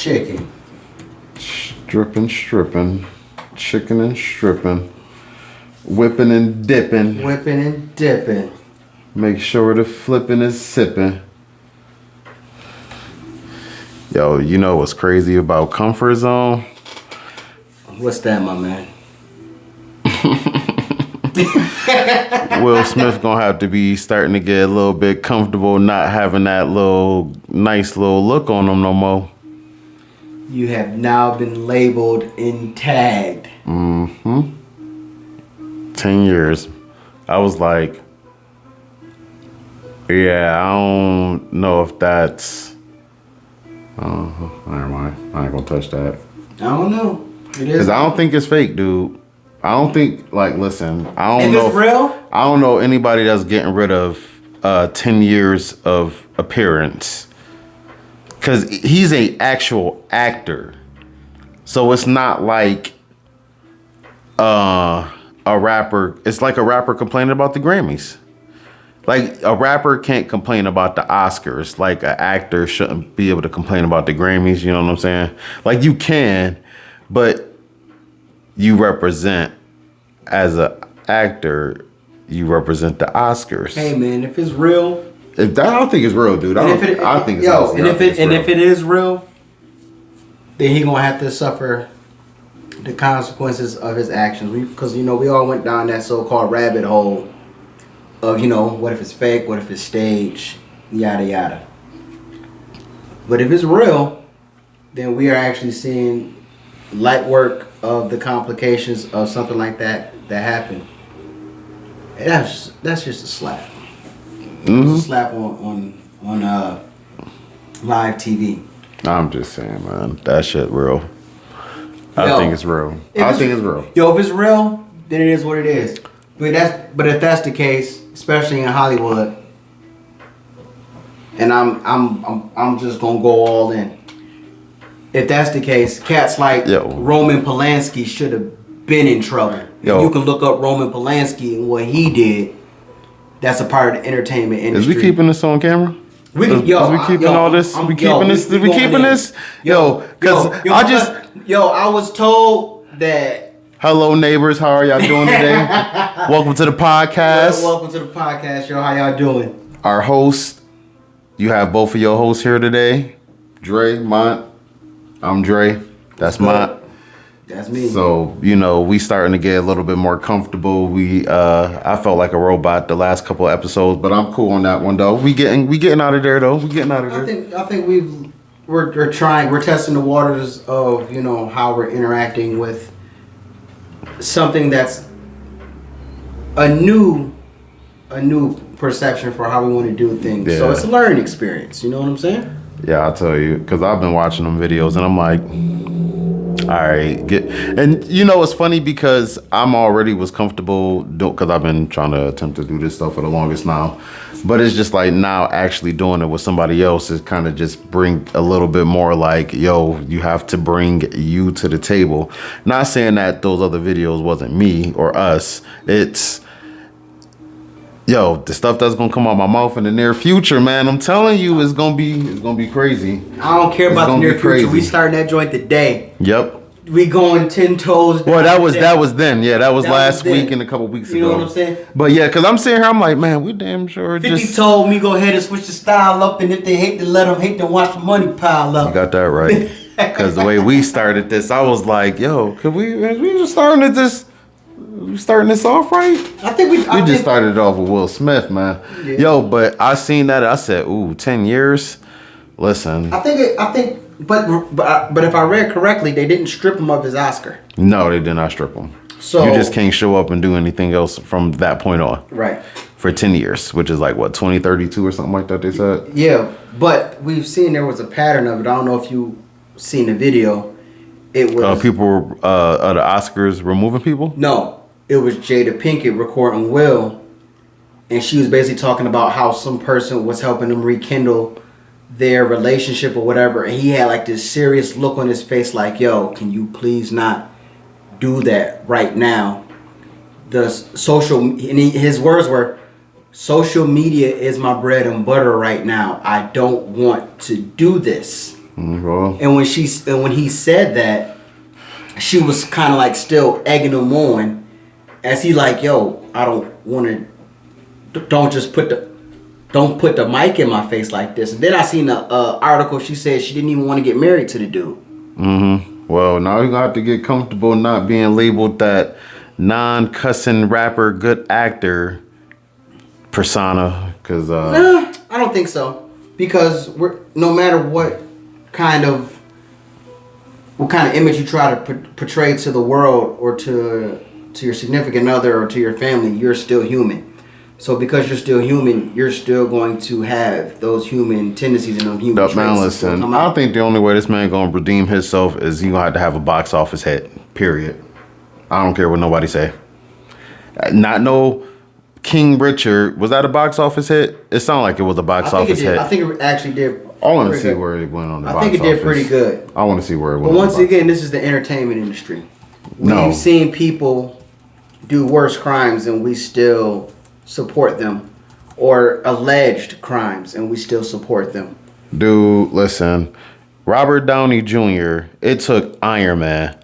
Chicken. Stripping. Chicken and stripping. Whipping and dipping. Whipping and dipping. Make sure the flipping is sipping. Yo, you know what's crazy about comfort zone? What's that, my man? Will Smith gonna have to be starting to get a little bit comfortable not having that little nice little look on him no more. You have now been labeled and tagged. 10 years. I was like, yeah, I don't know if that's... never mind. I ain't gonna touch that. I don't know. It is. Because I don't think it's fake, dude. I don't think, like, listen, I don't know. If it's real? I don't know anybody that's getting rid of 10 years of appearance. Because he's a actual actor. So it's not like a rapper. It's like a rapper complaining about the Grammys. Like, a rapper can't complain about the Oscars. Like, an actor shouldn't be able to complain about the Grammys. You know what I'm saying? Like, you can, but you represent, as an actor, you represent the Oscars. Hey, man, if it's real... I don't think it's real, dude. I think it's real. If it is real, then he gonna have to suffer the consequences of his actions. Because, we all went down that so-called rabbit hole of, what if it's fake, what if it's staged, yada, yada. But if it's real, then we are actually seeing light work of the complications of something like that happened. And that's just a slap. Mm-hmm. A slap on live TV. I'm just saying, man, that shit real. I think it's real. I think it's real. Yo, if it's real, then it is what it is. But if that's the case, especially in Hollywood, and I'm just gonna go all in. If that's the case, cats like Roman Polanski should have been in trouble. You can look up Roman Polanski and what he did. That's a part of the entertainment industry. Is we keeping this on camera? We keeping this? I was told that. Hello, neighbors. How are y'all doing today? Welcome to the podcast. Welcome to the podcast, yo. How y'all doing? Our host, you have both of your hosts here today. Dre, Mont. I'm Dre. That's Mont. That's me. So, we starting to get a little bit more comfortable. I felt like a robot the last couple of episodes, but I'm cool on that one though. We getting out of there though. I think we're trying. We're testing the waters of, how we're interacting with something that's a new perception for how we want to do things. Yeah. So it's a learning experience. You know what I'm saying? Yeah, I'll tell you, because I've been watching them videos and I'm like, all right, and it's funny because I'm already was comfortable because I've been trying to attempt to do this stuff for the longest now, but it's just like now actually doing it with somebody else is kind of just bring a little bit more like, yo, you have to bring you to the table. Not saying that those other videos wasn't me or us. It's the stuff that's gonna come out my mouth in the near future, man. I'm telling you, it's gonna be crazy. I don't care about the near future. We starting that joint today. Yep. We going 10 toes. Well, that was then. Yeah, that was last week and a couple weeks ago. You know what I'm saying? But yeah, because I'm sitting here, I'm like, man, we damn sure 50 told me go ahead and switch the style up, and if they hate to watch the money pile up. You got that right. Because the way we started this, I was like, yo, could we just starting this off right? I think we just started it off with Will Smith, man. Yeah. Yo, but I seen that. I said, ooh, 10 years. Listen. I think, but if I read correctly, they didn't strip him of his Oscar. No, they did not strip him. So you just can't show up and do anything else from that point on. Right. For 10 years, which is like what, 2032 or something like that they said? Yeah, but we've seen there was a pattern of it. I don't know if you seen the video. It was people were the Oscars removing people? No. It was Jada Pinkett recording Will, and she was basically talking about how some person was helping them rekindle their relationship or whatever, and he had like this serious look on his face like, yo, can you please not do that right now? His words were, social media is my bread and butter right now. I don't want to do this. Well, And when he said that, she was kind of like still egging him on, as he like, yo, I don't want to, don't put the mic in my face like this. And then I seen a article. She said she didn't even want to get married to the dude. well, now you're gonna have to get comfortable not being labeled that non-cussing rapper, good actor persona, because Nah, I don't think so. Because no matter what kind of image you try to portray to the world or to your significant other or to your family, you're still human. So because you're still human, you're still going to have those human tendencies and those human traits. man, listen, I think the only way this man gonna redeem himself is he gonna have to have a box office hit. Period. I don't care what nobody say. Not no King Richard. Was that a box office hit? It sounded like it was a box office hit. I think it actually did. I want to see where it went on the box office. I think it did pretty good. I want to see where it went. But once again, this is the entertainment industry. No. We've seen people do worse crimes and we still support them, or alleged crimes and we still support them. Dude, listen, Robert Downey Jr., it took Iron Man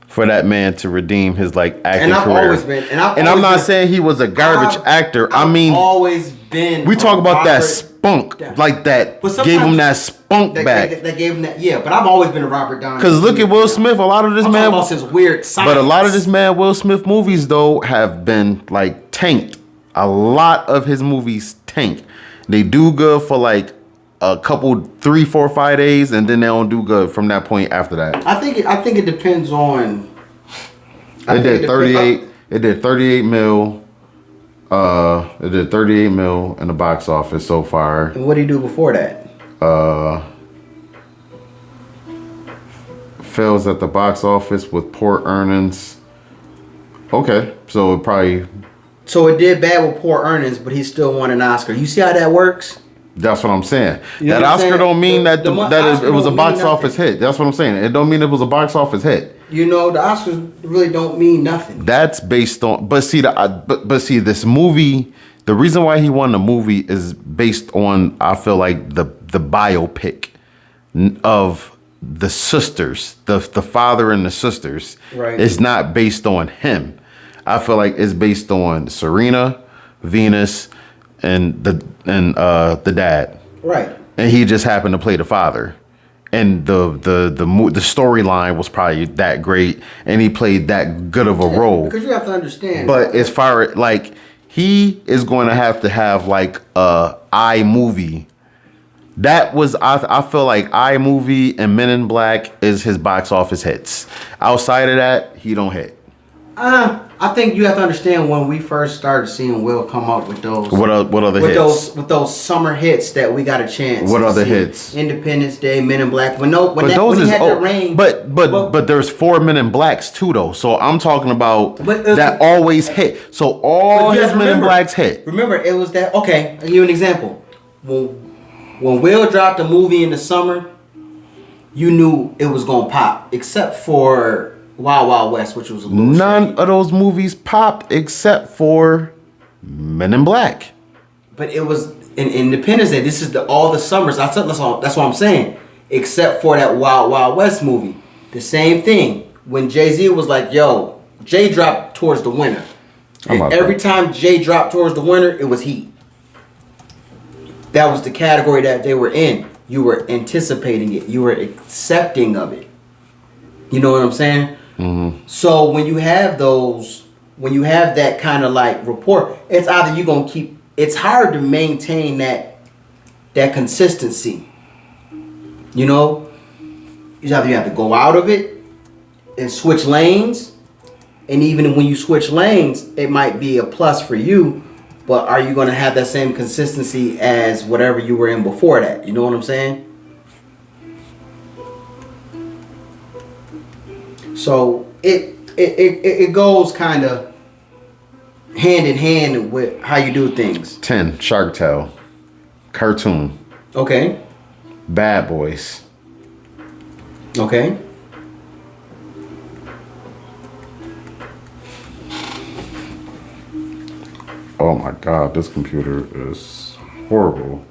for that man to redeem his like acting career. I'm not saying he was a garbage actor. I mean, always been. We talk about that spunk, like that gave him that spunk back. That gave him that, yeah. But I've always been a Robert Downey. Because look at Will Smith. A lot of this man, about his weird science. But a lot of this man Will Smith movies though have been like tanked. A lot of his movies tank. They do good for like a couple, 3, 4, 5 days, and then they don't do good from that point after that. I think it depends on. It did 38. It did 38 mil. It did 38 mil in the box office so far. And what did he do before that? Fails at the box office with poor earnings. Okay, so it probably. So it did bad with poor earnings, but he still won an Oscar. You see how that works? That's what I'm saying. You know that Oscar saying? don't mean that it was a box nothing. office hit. That's what I'm saying. It don't mean it was a box office hit. You know, the Oscars really don't mean nothing. That's based on, but see, this movie. The reason why he won the movie is based on, I feel like the biopic of the sisters, the father and the sisters. Right. It's not based on him. I feel like it's based on Serena, Venus, and the dad. Right. And he just happened to play the father. And the storyline was probably that great, and he played that good of a role. Because you have to understand. But as far as like, he is going to have like a iMovie. That was I feel like iMovie and Men in Black is his box office hits. Outside of that, he don't hit. I think you have to understand when we first started seeing Will come up with those. What other hits? With those summer hits that we got a chance. What to other see. hits? Independence Day, Men in Black. When But there's 4 Men in Blacks too though. So I'm talking about that always hit. So all his Men in Blacks hit. Remember, it was that. Okay, I'll give you an example. When Will dropped a movie in the summer, you knew it was gonna pop, except for Wild Wild West, which was a little None shaky. of those movies popped except for Men in Black. But it was in Independence Day. This is all the summers. That's what I'm saying. Except for that Wild Wild West movie. The same thing. When Jay-Z was like, yo, Jay dropped towards the winter. And every time Jay dropped towards the winter, it was heat. That was the category that they were in. You were anticipating it. You were accepting of it. You know what I'm saying? Mm-hmm. So when you have that kind of like rapport, it's either you're gonna keep. It's hard to maintain that consistency. You know, you have to go out of it and switch lanes, and even when you switch lanes, it might be a plus for you. But are you gonna have that same consistency as whatever you were in before that? You know what I'm saying? So it goes kind of hand in hand with how you do things. 10, Shark Tale, cartoon. Okay. Bad Boys. Okay. Oh my God, this computer is horrible.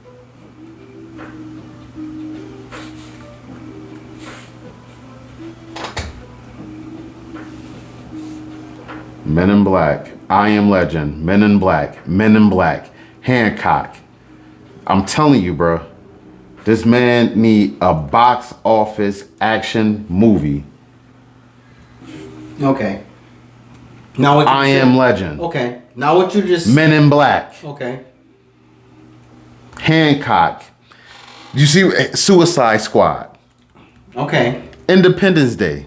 Men in Black, I Am Legend, Men in Black, Hancock. I'm telling you, bro. This man need a box office action movie. Okay. Now what I Am Legend. Okay. Now what you just... Men in Black. Okay. Hancock. You see Suicide Squad. Okay. Independence Day.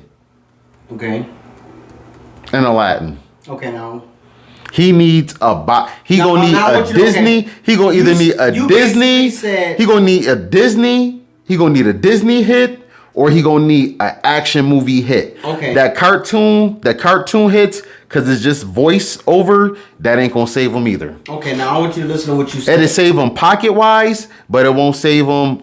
Okay. And Aladdin. Okay, now... He needs a box. He Now- gonna need now a what you- Disney. okay. He gonna either need a you Disney. basically said- He gonna need a Disney. He gonna need a Disney hit, or he gonna need an action movie hit. Okay. That cartoon hits, cause it's just voice over. That ain't gonna save him either. Okay, now I want you to listen to what you said. It'll save him pocket wise, but it won't save him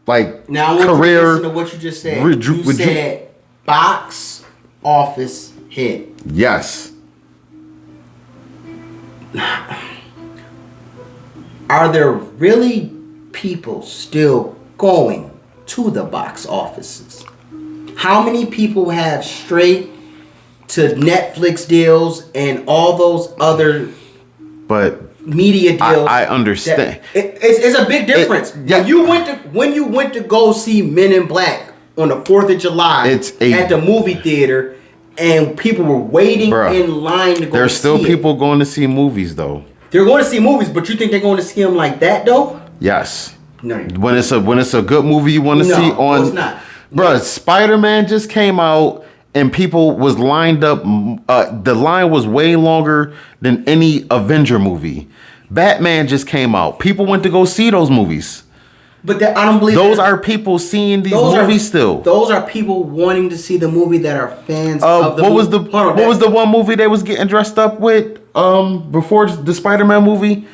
like Now I want career. you to listen to what you just said. You said box office hit. Yes. Are there really people still going to the box offices? How many people have straight to Netflix deals and all those other But media deals? I understand. It's a big difference. Yeah. When you went to go see Men in Black on the 4th of July at the movie theater, and people were waiting in line to go. There's still see people going to see movies though. They're going to see movies, but you think they're going to see them like that though? Yes. No. When it's a good movie you want to see on. It's not. Bruh, Spider-Man just came out and people was lined up. The line was way longer than any Avenger movie. Batman just came out. People went to go see those movies. But I don't believe those are people seeing these movies still. Those are people wanting to see the movie that are fans of the movie. What was the one movie they was getting dressed up with before the Spider-Man movie?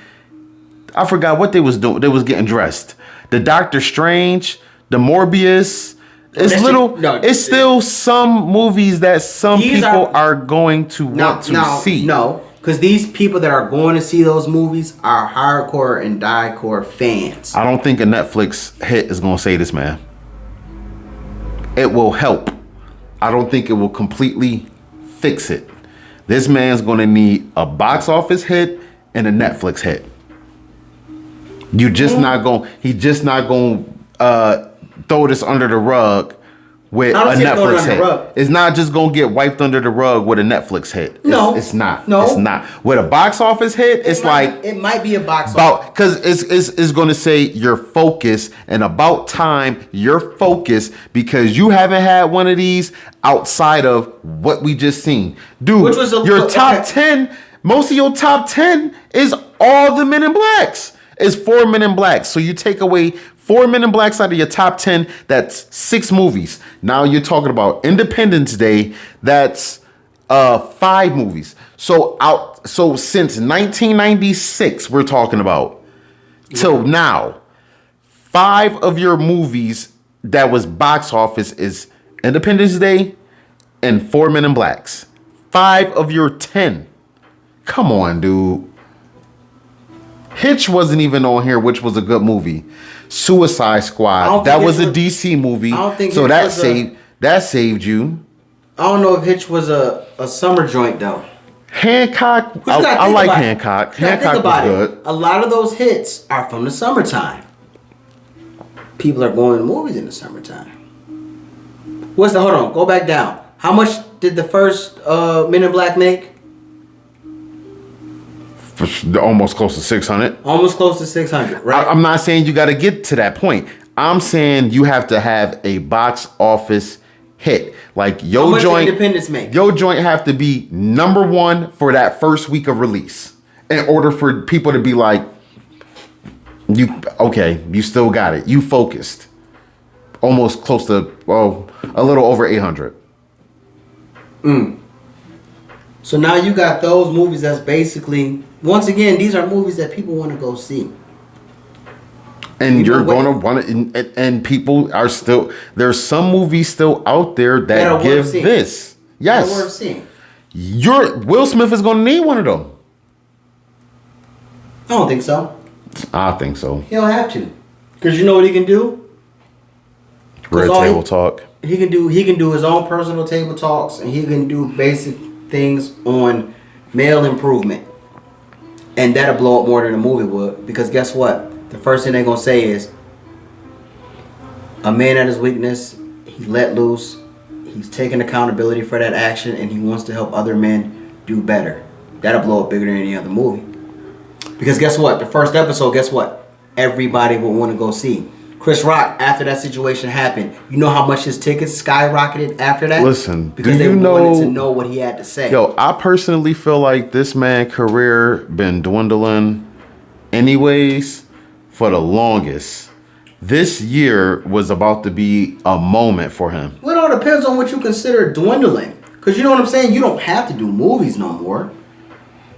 I forgot what they was doing. They was getting dressed. The Doctor Strange, the Morbius. It's still some movies that some people are going to want to see. No, because these people that are going to see those movies are hardcore and die-core fans. I don't think a Netflix hit is going to save this man. It will help. I don't think it will completely fix it. This man's going to need a box office hit and a Netflix hit. He's just not going to throw this under the rug with a Netflix hit. It's not just gonna get wiped under the rug with a Netflix hit. It's not. No, it's not. With a box office hit, it might be a box office because it's gonna say your focus and about time your focus because you haven't had one of these outside of what we just seen, dude. Which was your top 10. Most of your top 10 is all the Men in Blacks. It's 4 Men in Black. So you take away 4 Men in Blacks out of your top 10. That's 6 movies. Now you're talking about Independence Day. That's 5 movies. So since 1996, we're talking about till now, 5 of your movies that was box office is Independence Day and 4 Men in Blacks. 5 of your 10. Come on, dude. Hitch wasn't even on here, which was a good movie. Suicide Squad, that was a DC movie, so that saved you. I don't know if Hitch was a summer joint though. Hancock, I like Hancock. Hancock was good. A lot of those hits are from the summertime. People are going to movies in the summertime. Hold on, go back down. How much did the first Men in Black make? Almost close to 600. Almost close to 600, right? I'm not saying you got to get to that point. I'm saying you have to have a box office hit. Like your joint, Independence make? Your joint have to be number 1 for that first week of release in order for people to be like, you still got it. You focused. Almost close to, a little over 800. So now you got those movies that's basically, once again, these are movies that people want to go see. And you're going to want to, and people are still, there's some movies still out there that give this. Yes. That are worth seeing. Will Smith is going to need one of them. I don't think so. I think so. He don't have to. Because you know what he can do? Red Table Talk. He can do his own personal table talks, and he can do basic things on male improvement. And that'll blow up more than a movie would. Because guess what? The first thing they're going to say is, a man at his weakness, he let loose, he's taking accountability for that action, and he wants to help other men do better. That'll blow up bigger than any other movie. Because guess what? The first episode, guess what? Everybody will want to go see. Chris Rock, after that situation happened, you know how much his tickets skyrocketed after that? Listen, because they wanted to know what he had to say. Yo, I personally feel like this man's career been dwindling anyways for the longest. This year was about to be a moment for him. Well, it all depends on what you consider dwindling. Because you know what I'm saying? You don't have to do movies no more.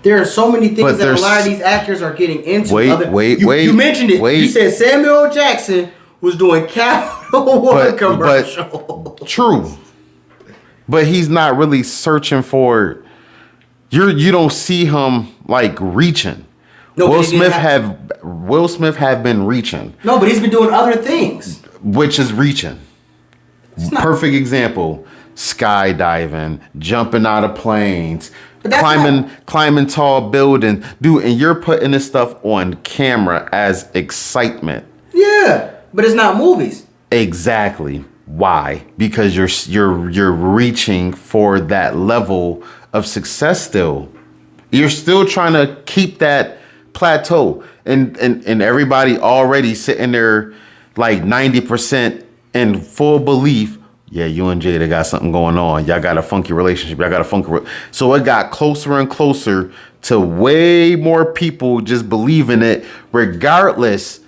There are so many things that a lot of these actors are getting into. You mentioned it. You said Samuel L. Jackson was doing Capital One commercial. True. But he's not really searching for... You don't see him, like, reaching. No, Will Smith have been reaching. No, but he's been doing other things. Which is reaching. Perfect example. Skydiving, jumping out of planes, climbing tall buildings. Dude, and you're putting this stuff on camera as excitement. Yeah, but it's not movies. Exactly. Why? Because you're reaching for that level of success still. You're still trying to keep that plateau. And everybody already sitting there like 90% in full belief. Yeah, you and Jada got something going on. Y'all got a funky relationship. So it got closer and closer to way more people just believing it, regardless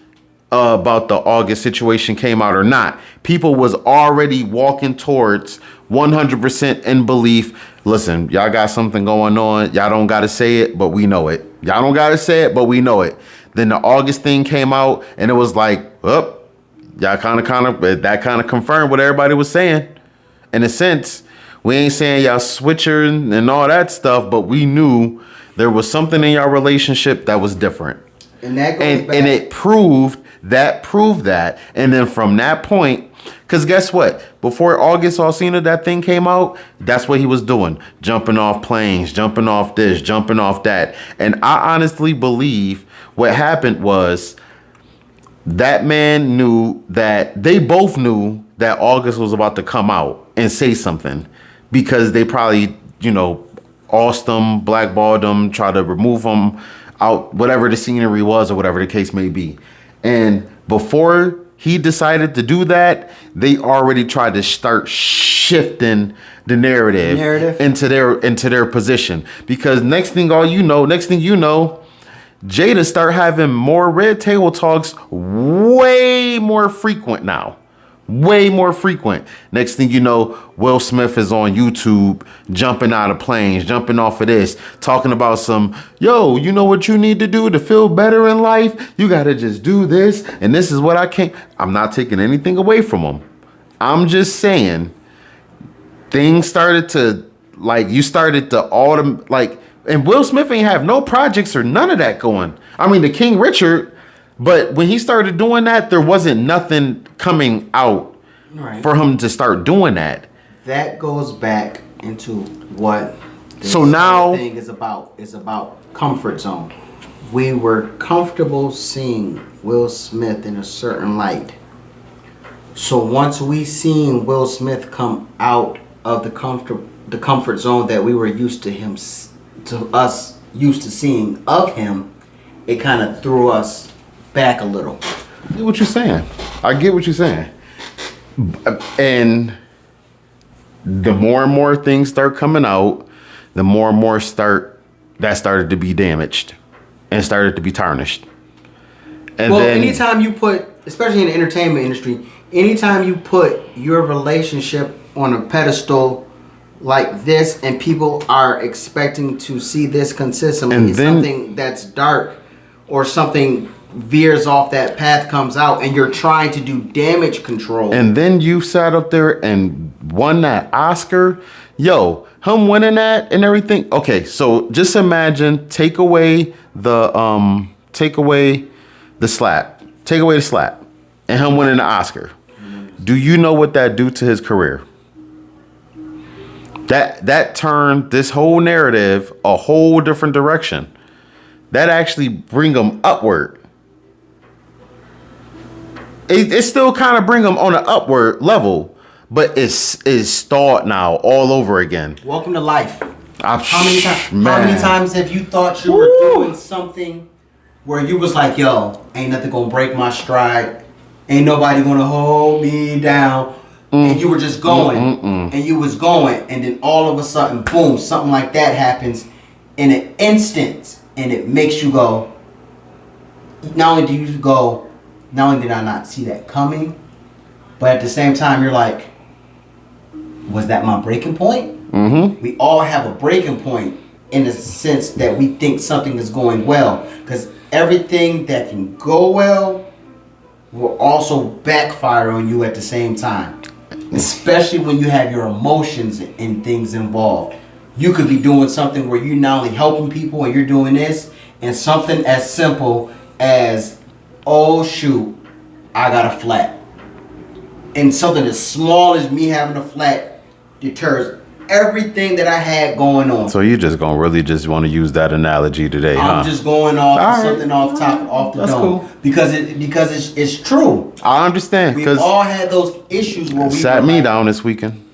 about the August situation came out or not. People was already walking towards 100% in belief. Listen, y'all got something going on. Y'all don't got to say it, but we know it. Y'all don't got to say it, but we know it. Then the August thing came out, and it was like, y'all that kind of confirmed what everybody was saying. In a sense, we ain't saying y'all switcher and all that stuff, but we knew there was something in y'all relationship that was different. And that goes back. And it proved that. And then from that point, because guess what? Before August Alsina, that thing came out, that's what he was doing. Jumping off planes, jumping off this, jumping off that. And I honestly believe what happened was that man knew that they both knew that August was about to come out and say something, because they probably, arsed him, blackballed him, tried to remove him out, whatever the scenery was or whatever the case may be. And before he decided to do that, they already tried to start shifting the narrative into their position. Because next thing you know, Jada start having more red table talks way more frequent now. Way more frequent. Next thing you know, Will Smith is on YouTube jumping out of planes, jumping off of this, talking about you know what you need to do to feel better in life? You got to just do this, and this is what I'm not taking anything away from him. I'm just saying, things started to, and Will Smith ain't have no projects or none of that going. I mean, the King Richard, but when he started doing that, there wasn't nothing coming out for him to start doing that. That goes back into what this thing is about. It's about comfort zone. We were comfortable seeing Will Smith in a certain light. So once we seen Will Smith come out of the comfort zone that we were used to seeing of him, it kind of threw us back a little. I get what you're saying. And the more and more things start coming out, the more and more that started to be damaged and started to be tarnished. And anytime you put, especially in the entertainment industry, anytime you put your relationship on a pedestal like this, and people are expecting to see this consistently, and then something that's dark or something veers off that path comes out, and you're trying to do damage control. And then you sat up there and won that Oscar. Yo, him winning that and everything. Okay, so just imagine, take away the slap, and him winning the Oscar. Do you know what that do to his career? That turned this whole narrative a whole different direction. That actually bring them upward. It still kind of bring them on an upward level, but it's stalled now all over again. Welcome to life. How many times have you thought you were doing something where you was like, yo, ain't nothing gonna break my stride, ain't nobody gonna hold me down, and you were just going, and you was going, and then all of a sudden, boom, something like that happens in an instant, and it makes you go, not only did I not see that coming, but at the same time, you're like, was that my breaking point? We all have a breaking point in the sense that we think something is going well, because everything that can go well will also backfire on you at the same time, especially when you have your emotions and things involved. You could be doing something where you're not only helping people and you're doing this, and something as simple as, oh shoot, I got a flat. And something as small as me having a flat deters everything that I had going on. So you just gonna really just want to use that analogy today, I'm just going off something off the That's dome. cool. Because it's true. I understand. We all had those issues where we sat me down this weekend.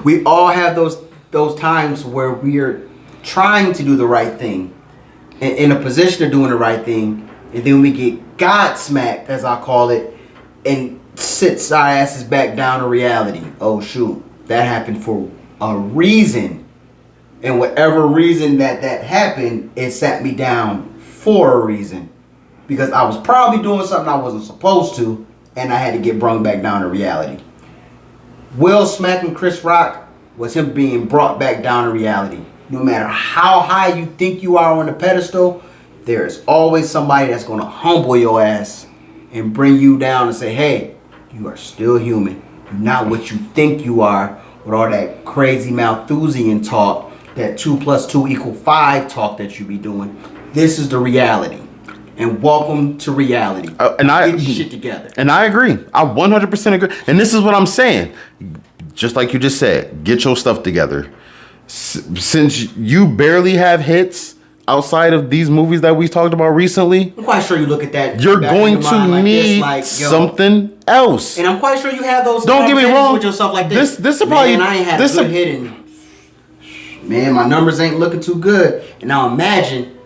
We all have those times where we're trying to do the right thing, in a position of doing the right thing, and then we get God smacked, as I call it, and sits our asses back down to reality. Oh shoot, that happened for a reason, and whatever reason that happened, it sat me down for a reason, because I was probably doing something I wasn't supposed to, and I had to get brought back down to reality. Will smacking Chris Rock was him being brought back down to reality. No matter how high you think you are on the pedestal, there is always somebody that's going to humble your ass and bring you down and say, hey, you are still human. You're not what you think you are, with all that crazy Malthusian talk, that 2 + 2 = 5 talk that you be doing. This is the reality. And welcome to reality. Get your shit together. And I agree. I 100% agree. And this is what I'm saying. Just like you just said, get your stuff together. Since you barely have hits outside of these movies that we talked about recently, I'm quite sure you look at that. You're going to need something else. And I'm quite sure you have those. Don't get me wrong. With yourself like this. This is probably. Man, I ain't had a good hit, and man, my numbers ain't looking too good. And now imagine,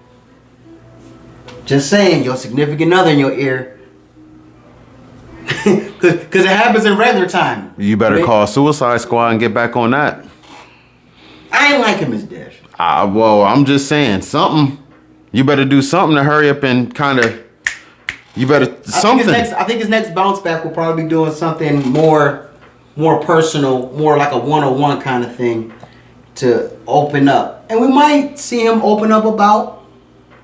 just saying, your significant other in your ear, because it happens in regular time. You better call Suicide Squad and get back on that. I ain't like him as Dash. Well, I'm just saying something. You better do something to hurry up and kind of. You better something. I think his next bounce back will probably be doing something more personal, more like a one-on-one kind of thing to open up, and we might see him open up about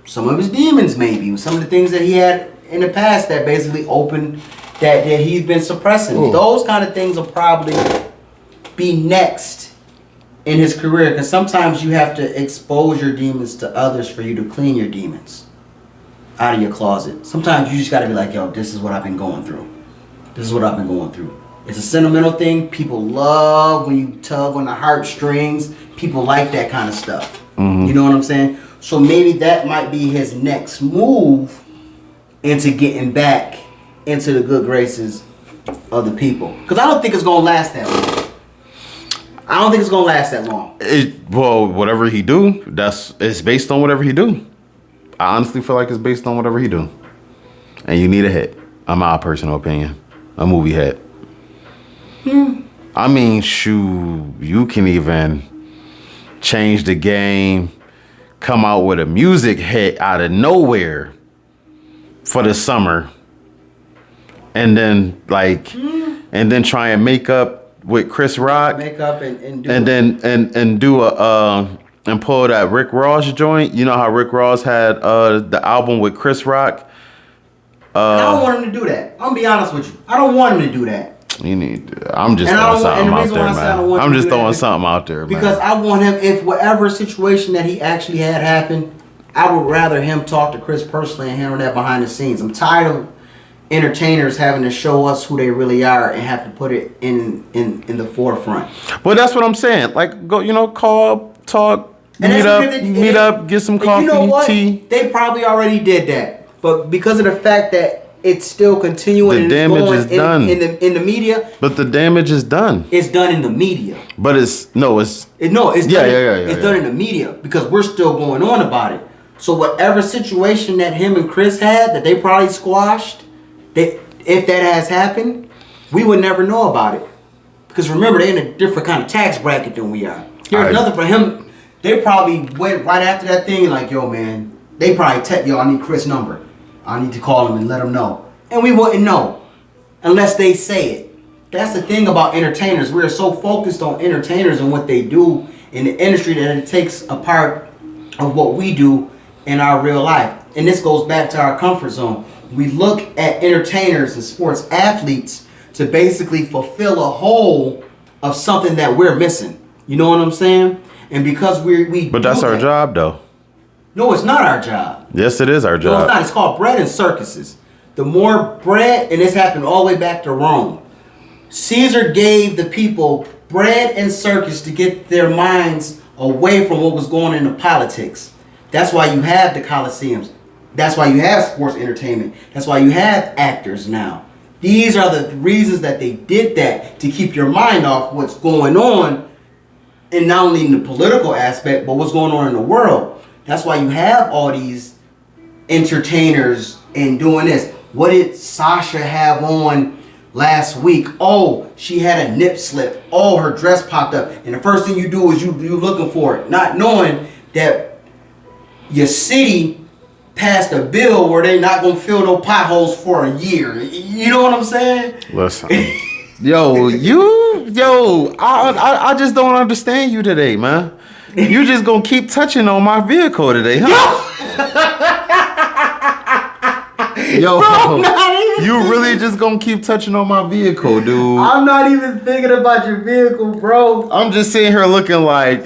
some of his demons, maybe some of the things that he had in the past that basically opened that he's been suppressing. Ooh. Those kind of things will probably be next in his career, because sometimes you have to expose your demons to others for you to clean your demons out of your closet. Sometimes you just got to be like, yo, this is what I've been going through. This is what I've been going through. It's a sentimental thing. People love when you tug on the heartstrings. People like that kind of stuff. Mm-hmm. You know what I'm saying? So maybe that might be his next move into getting back into the good graces of the people. Because I don't think it's going to last that long. I don't think it's going to last that long. Well, whatever he do, it's based on whatever he do. I honestly feel like it's based on whatever he do. And you need a hit. In my personal opinion. A movie hit. I mean, shoot, you can even change the game, come out with a music hit out of nowhere for the summer, and then and then try and make up with Chris Rock, and do and pull that Rick Ross joint. You know how Rick Ross had the album with Chris Rock. I don't want him to do that. I'm gonna be honest with you. I don't want him to do that. I'm just throwing something out there, man. I'm just throwing something out there, man. Because I want him, if whatever situation that he actually had happen, I would rather him talk to Chris personally and handle that behind the scenes. I'm tired of entertainers having to show us who they really are and have to put it in the forefront. Well, that's what I'm saying. Like, go, call, talk, And meet up, get some coffee, you know what? tea. They probably already did that, but because of the fact that it's still continuing, The and damage it's is going done in the media. But the damage is done. It's done in the media. But it's done. It's done in the media because we're still going on about it. So whatever situation that him and Chris had that they probably squashed, if that has happened, we would never know about it. Because remember, they're in a different kind of tax bracket than we are. Here's nothing for him. They probably went right after that thing like, yo, man, they probably text, yo, I need Chris' number. I need to call him and let him know. And we wouldn't know unless they say it. That's the thing about entertainers. We're so focused on entertainers and what they do in the industry that it takes a part of what we do in our real life. And this goes back to our comfort zone. We look at entertainers and sports athletes to basically fulfill a hole of something that we're missing. You know what I'm saying? And because we But that's our job, though. No, it's not our job. Yes, it is our job. No, it's not. It's called bread and circuses. The more bread, and this happened all the way back to Rome. Caesar gave the people bread and circus to get their minds away from what was going into politics. That's why you have the Colosseums. That's why you have sports entertainment. That's why you have actors now. These are the reasons that they did that, to keep your mind off what's going on, and not only in the political aspect, but what's going on in the world. That's why you have all these entertainers and doing this. What did Sasha have on last week? Oh, she had a nip slip. Oh, her dress popped up. And the first thing you do is you looking for it, not knowing that your city passed a bill where they not gonna fill no potholes for a year. You know what I'm saying? Listen, I just don't understand you today, man. You just gonna keep touching on my vehicle today, huh? Yo, bro, you really just gonna keep touching on my vehicle, dude. I'm not even thinking about your vehicle, bro. I'm just sitting here looking like,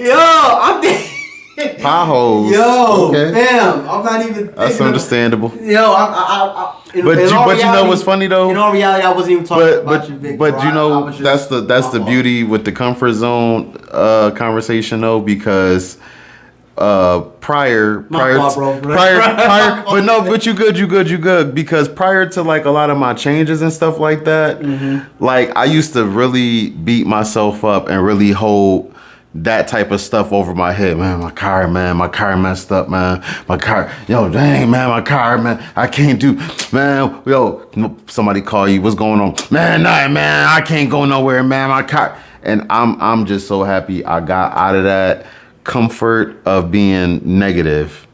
potholes. Yo, okay. Fam, I'm not even thinking. That's understandable. But you know what's funny though? In all reality, I wasn't even talking about your vehicle. But you know, that's the beauty with the comfort zone conversation though, because prior, but you good because prior to like a lot of my changes and stuff like that, like I used to really beat myself up and really hold that type of stuff over my head. Man, my car messed up, man. My car, dang, man, my car, man, I can't do, man, somebody call you, what's going on? Man, I can't go nowhere, man, my car. And I'm just so happy I got out of that comfort of being negative.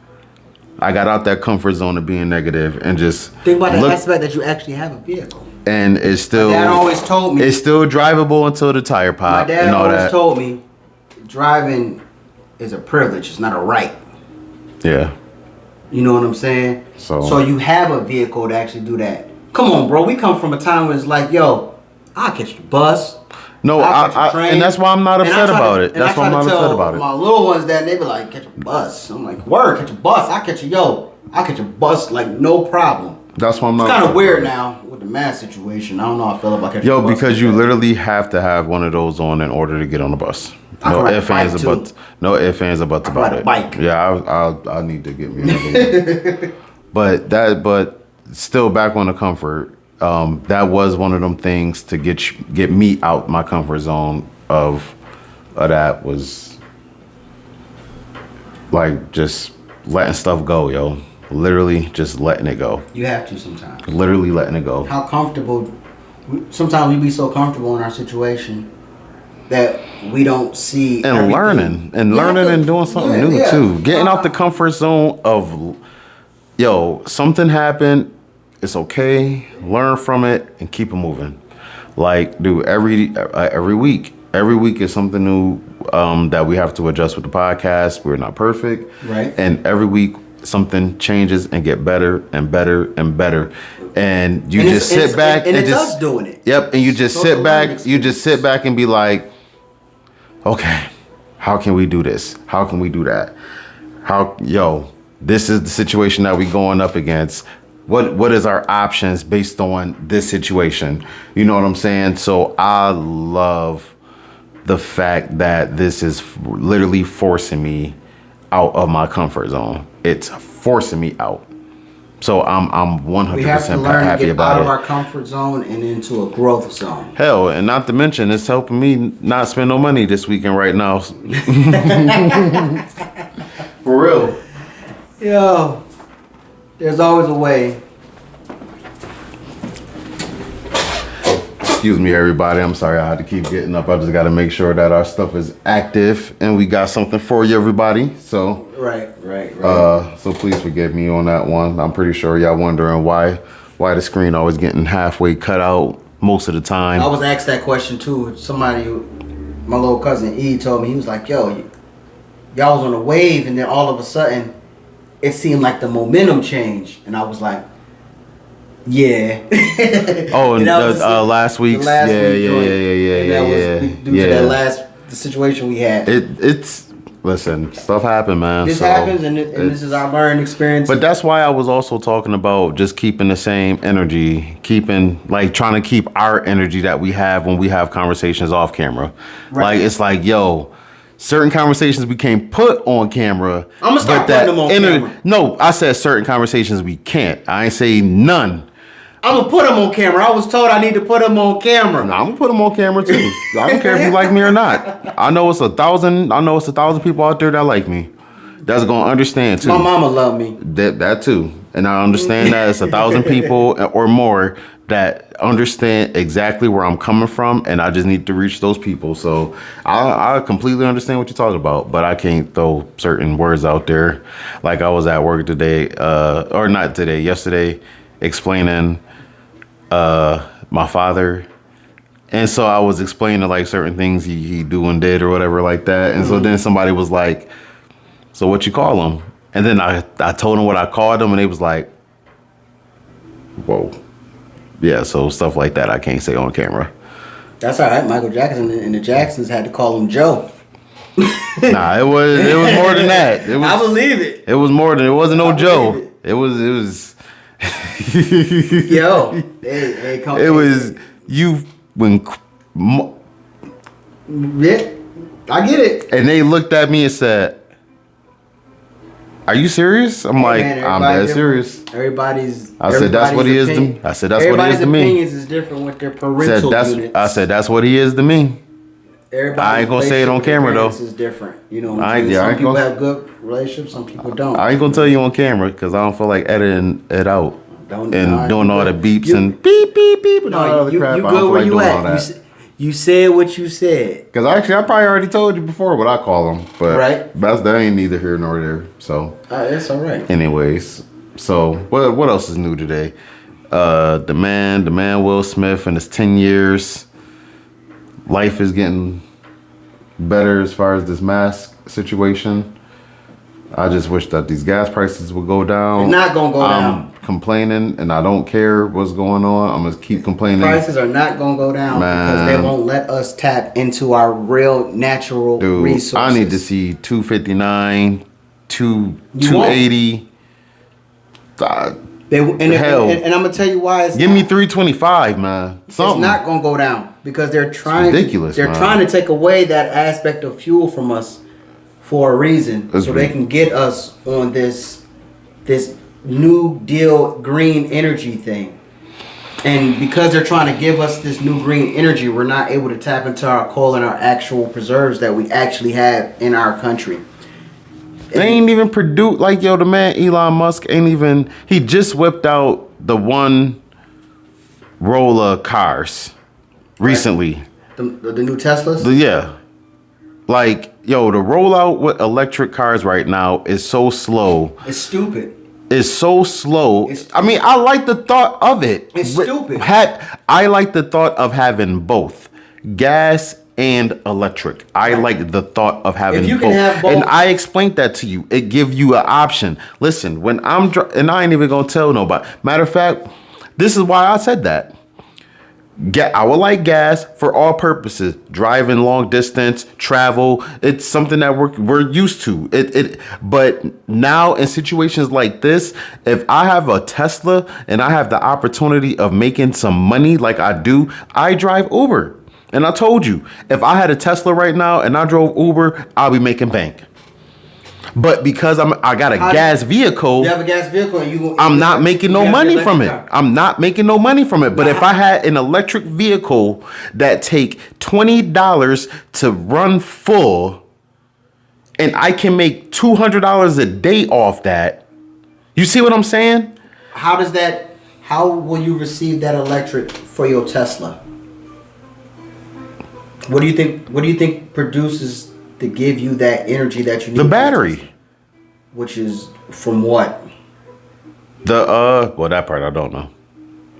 I got out that comfort zone of being negative and just think about the aspect that you actually have a vehicle. And it's still, my dad always told me, it's still drivable until the tire pop. My dad always told me, driving is a privilege, it's not a right. Yeah. You know what I'm saying? So you have a vehicle to actually do that. Come on, bro. We come from a time where it's like, yo, I'll catch the bus. No, and that's why I'm not upset about it. That's why I'm not upset about it. My little ones that they be like, catch a bus. I'm like, word, catch a bus. I'll catch a bus like no problem. That's why I'm not. It's kind of weird now with the mask situation. I don't know how I feel about catching a bus. Because you literally have to have one of those on in order to get on the bus. No ifs, ands, or buts about it. Bike. Yeah, I need to get me another one. But still back on the comfort. That was one of them things to get me out my comfort zone of that was like just letting stuff go, yo. Literally just letting it go. You have to sometimes. Literally letting it go. How comfortable, sometimes we be so comfortable in our situation that we don't see and everything. learning and doing something new too. Getting out the comfort zone of, something happened. It's okay. Learn from it and keep it moving. Like, dude, every week is something new that we have to adjust with the podcast. We're not perfect, right? And every week something changes and get better and better and better. And you just sit back and it's just us doing it. Yep, and you just sit back. You just sit back and be like, okay, how can we do this? How can we do that? This is the situation that we going up against. What is our options based on this situation? You know what I'm saying? So I love the fact that this is literally forcing me out of my comfort zone. It's forcing me out. So I'm 100% We have to learn happy to get about out it. of our comfort zone and into a growth zone. Hell, and not to mention, it's helping me not spend no money this weekend right now. For real. Yo, there's always a way. Excuse me, everybody. I'm sorry I had to keep getting up. I just got to make sure that our stuff is active and we got something for you, everybody. So, Right. so please forgive me on that one. I'm pretty sure y'all wondering why the screen always getting halfway cut out most of the time. I was asked that question too. Somebody, my little cousin E, told me, he was like, "Yo, y'all was on a wave, and then all of a sudden, it seemed like the momentum changed," and I was like, "Yeah." Oh, and last week's, the last yeah. And that was due to that the situation we had. It's listen, stuff happened, man. This so happens, and this is our learning experience. But that's why I was also talking about just keeping the same energy, trying to keep our energy that we have when we have conversations off camera. Right. Like, it's like, yo, certain conversations we can't put on camera. I'm gonna start putting them on camera. No, I said certain conversations we can't. I ain't say none. I'm gonna put them on camera. I was told I need to put them on camera. No, I'm gonna put them on camera too. I don't care if you like me or not. I know it's 1,000 people out there that like me. That's gonna understand too. My mama love me. That too. And I understand that it's 1,000 people or more that understand exactly where I'm coming from, and I just need to reach those people. So I completely understand what you're talking about, but I can't throw certain words out there. Like I was at work today, or not today, yesterday, explaining my father. And so I was explaining like certain things he do and did or whatever like that. And so then somebody was like, "So what you call him?" And then I told him what I called him, and they was like, "Whoa." Yeah, so stuff like that I can't say on camera. That's all right. Michael Jackson and the Jacksons had to call him Joe. Nah, it was more than that. I believe it. It was more than it wasn't no Joe. It was Yo, it was you when yeah, I get it. and they looked at me and said, "Are you serious?" I'm like, Man, "I'm dead serious." I said, "That's what he is to." I said, "That's what he is to me." Everybody's opinions is different with their parental units. I said, "That's what he is to me." I ain't gonna say it on camera though. Is different, you know. Some people have good relationships, some people don't. I ain't gonna tell you on camera because I don't feel like editing it out doing all the beeps and beep beep beep and all the crap. You good where you at? You said what you said. Because actually, I probably already told you before what I call them, but right. that ain't neither here nor there. So that's all right. Anyways, so what else is new today? The man Will Smith in his 10 years. Life is getting better as far as this mask situation. I just wish that these gas prices would go down. They're not gonna go down. I'm complaining, and I don't care what's going on. I'm gonna keep complaining. Prices are not gonna go down because they won't let us tap into our real natural resources. I need to see 259, 280. And I'm gonna tell you why. Give me 325, man. Something. It's not gonna go down because they're trying. It's ridiculous. They're trying to take away that aspect of fuel from us for a reason, so they can get us on this new deal green energy thing. And because they're trying to give us this new green energy, we're not able to tap into our coal and our actual preserves that we actually have in our country. They ain't even produce, like, yo, the man Elon Musk ain't even, he just whipped out the one roll of cars recently. The new Teslas? Yeah. Like, yo, the rollout with electric cars right now is so slow. It's stupid. It's so slow. I mean, I like the thought of it. It's stupid. I like the thought of having both gas and electric. I like the thought of having both. Have both. And I explained that to you. It gives you an option. Listen, when and I ain't even gonna tell nobody. Matter of fact, this is why I said that. I would like gas for all purposes. Driving long distance, travel. It's something that we're used to. But now in situations like this, if I have a Tesla and I have the opportunity of making some money like I do, I drive Uber. And I told you, if I had a Tesla right now and I drove Uber, I'll be making bank. But because I got a gas vehicle, you have a gas vehicle, and I'm not making no money from it. I'm not making no money from it. But if I had an electric vehicle that take $20 to run full, and I can make $200 a day off that, you see what I'm saying? How will you receive that electric for your Tesla? What do you think produces to give you that energy that you need? The battery. Which is from what? Well, that part I don't know.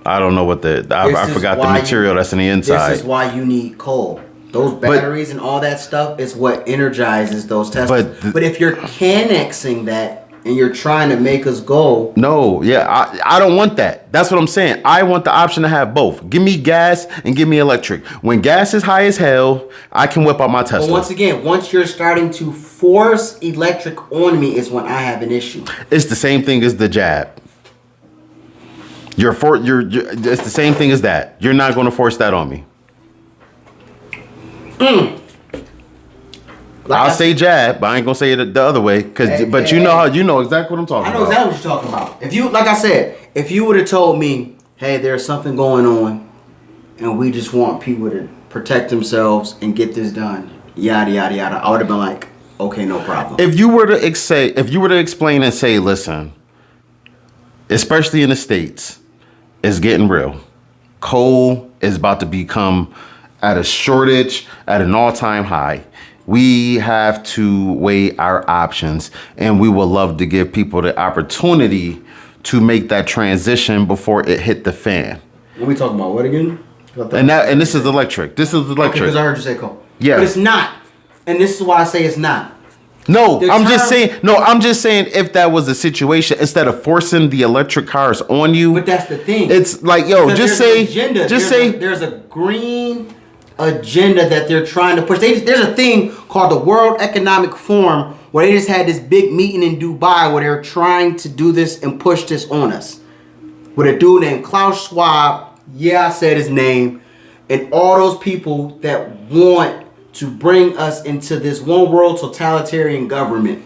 I don't know what I forgot the material that's in the inside. This is why you need coal. Those batteries and all that stuff is what energizes those Teslas. But if you're cannexing that and you're trying to make us go. No, yeah, I don't want that. That's what I'm saying. I want the option to have both. Give me gas and give me electric. When gas is high as hell, I can whip out my Tesla. But once again, once you're starting to force electric on me is when I have an issue. It's the same thing as the jab. It's the same thing as that. You're not going to force that on me. I'll say jab, but I ain't gonna say it the other way. You know exactly what I'm talking about. I know exactly what you're talking about. Like I said, if you would have told me, hey, there's something going on, and we just want people to protect themselves and get this done, yada yada yada, I would have been like, okay, no problem. If you were to explain and say, listen, especially in the States, it's getting real. Coal is about to become at a shortage at an all-time high. We have to weigh our options, and we would love to give people the opportunity to make that transition before it hit the fan. What are we talking about? What again? And this is electric. This is electric. Because I heard you say coal. Yeah. But it's not. And this is why I say it's not. No, I'm just saying if that was the situation, instead of forcing the electric cars on you. But that's the thing. It's like, yo, just say, there's a green agenda that they're trying to push. There's a thing called the World Economic Forum where they just had this big meeting in Dubai where they're trying to do this and push this on us. With a dude named Klaus Schwab, I said his name, and all those people that want to bring us into this one world totalitarian government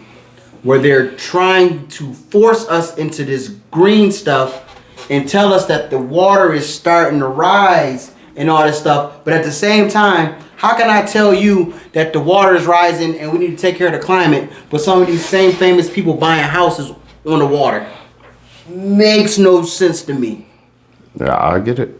where they're trying to force us into this green stuff and tell us that the water is starting to rise and all this stuff. But at the same time, how can I tell you that the water is rising and we need to take care of the climate, but some of these same famous people buying houses on the water? Makes no sense to me. Yeah, I get it.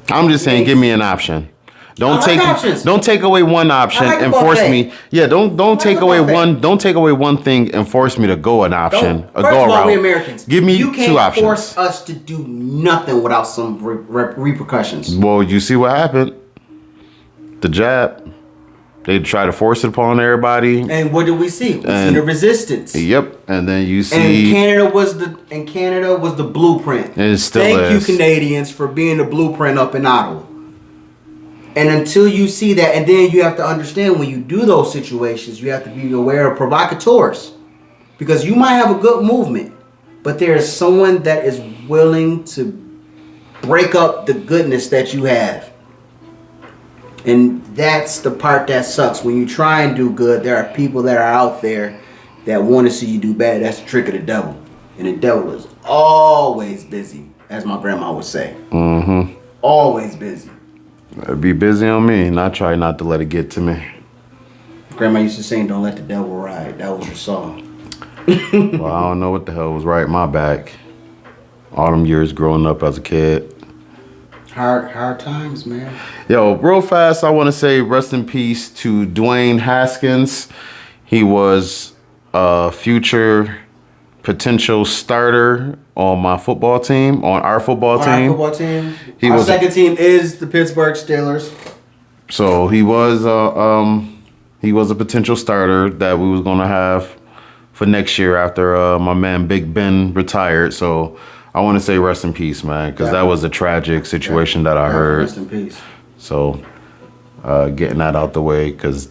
I'm just saying, give me an option. Don't take away one option and force me. Yeah, don't take away one thing and force me to go an option. First of all, we Americans. Give me two options. You can't force us to do nothing without some repercussions. Well, you see what happened. The jab. They try to force it upon everybody. And what did we see? We see the resistance. Yep. And then you see. And Canada was the blueprint. And it still Thank you, Canadians, for being the blueprint up in Ottawa. And until you see that, and then you have to understand when you do those situations, you have to be aware of provocateurs. Because you might have a good movement, but there is someone that is willing to break up the goodness that you have. And that's the part that sucks. When you try and do good, there are people that are out there that want to see you do bad. That's the trick of the devil. And the devil is always busy, as my grandma would say. Mm-hmm. Always busy. Be busy on me, and I try not to let it get to me. Grandma used to say, "Don't let the devil ride." That was your song. Well, I don't know what the hell was right my back. All them years growing up as a kid. Hard times, man. Yo, real fast, I want to say rest in peace to Dwayne Haskins. He was a future potential starter on my football team, on our football team. Our second team is the Pittsburgh Steelers. So he was a potential starter that we was gonna have for next year after my man Big Ben retired. So I want to say rest in peace, man, because that was a tragic situation that I heard. Rest in peace. So, getting that out the way, because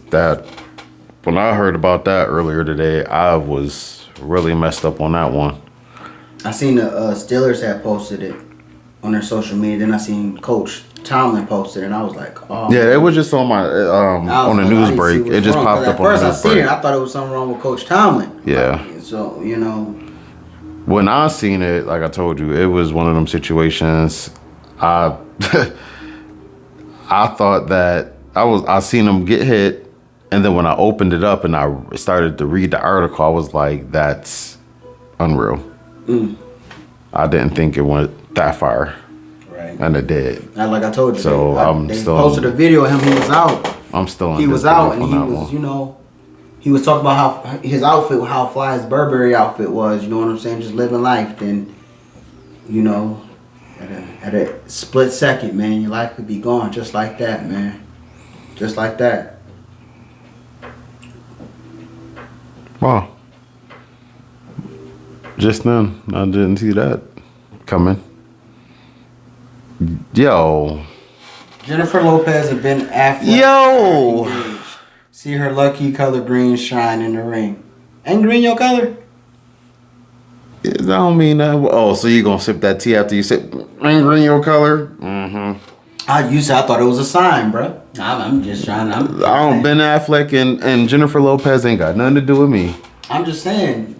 when I heard about that earlier today, I was really messed up on that one. I seen the Steelers had posted it on their social media. Then I seen Coach Tomlin posted it, and I was like, oh. Yeah, it was just on my on the news break. It just popped up on the news break. At first I seen it, I thought it was something wrong with Coach Tomlin. Yeah. Like, so, you know. When I seen it, like I told you, it was one of them situations. I I thought that I seen him get hit, and then when I opened it up and I started to read the article, I was like, that's unreal. I didn't think it went that far. Right. And it did. Like I told you. So they posted a video of him. He was out. I'm still on. He was out, and he was, you know, he was talking about how his outfit, how fly his Burberry outfit was. You know what I'm saying? Just living life. Then, you know, at a split second, man, your life could be gone just like that, man. Just like that. Wow. Just then, I didn't see that coming. Yo. Jennifer Lopez and Ben Affleck. Yo. See her lucky color green shine in the ring. Ain't green your color? I don't mean that. Oh, so you gonna sip that tea after you sip ain't green your color? Mm-hmm. I thought it was a sign, bro. I'm just trying. Ben Affleck and Jennifer Lopez ain't got nothing to do with me. I'm just saying.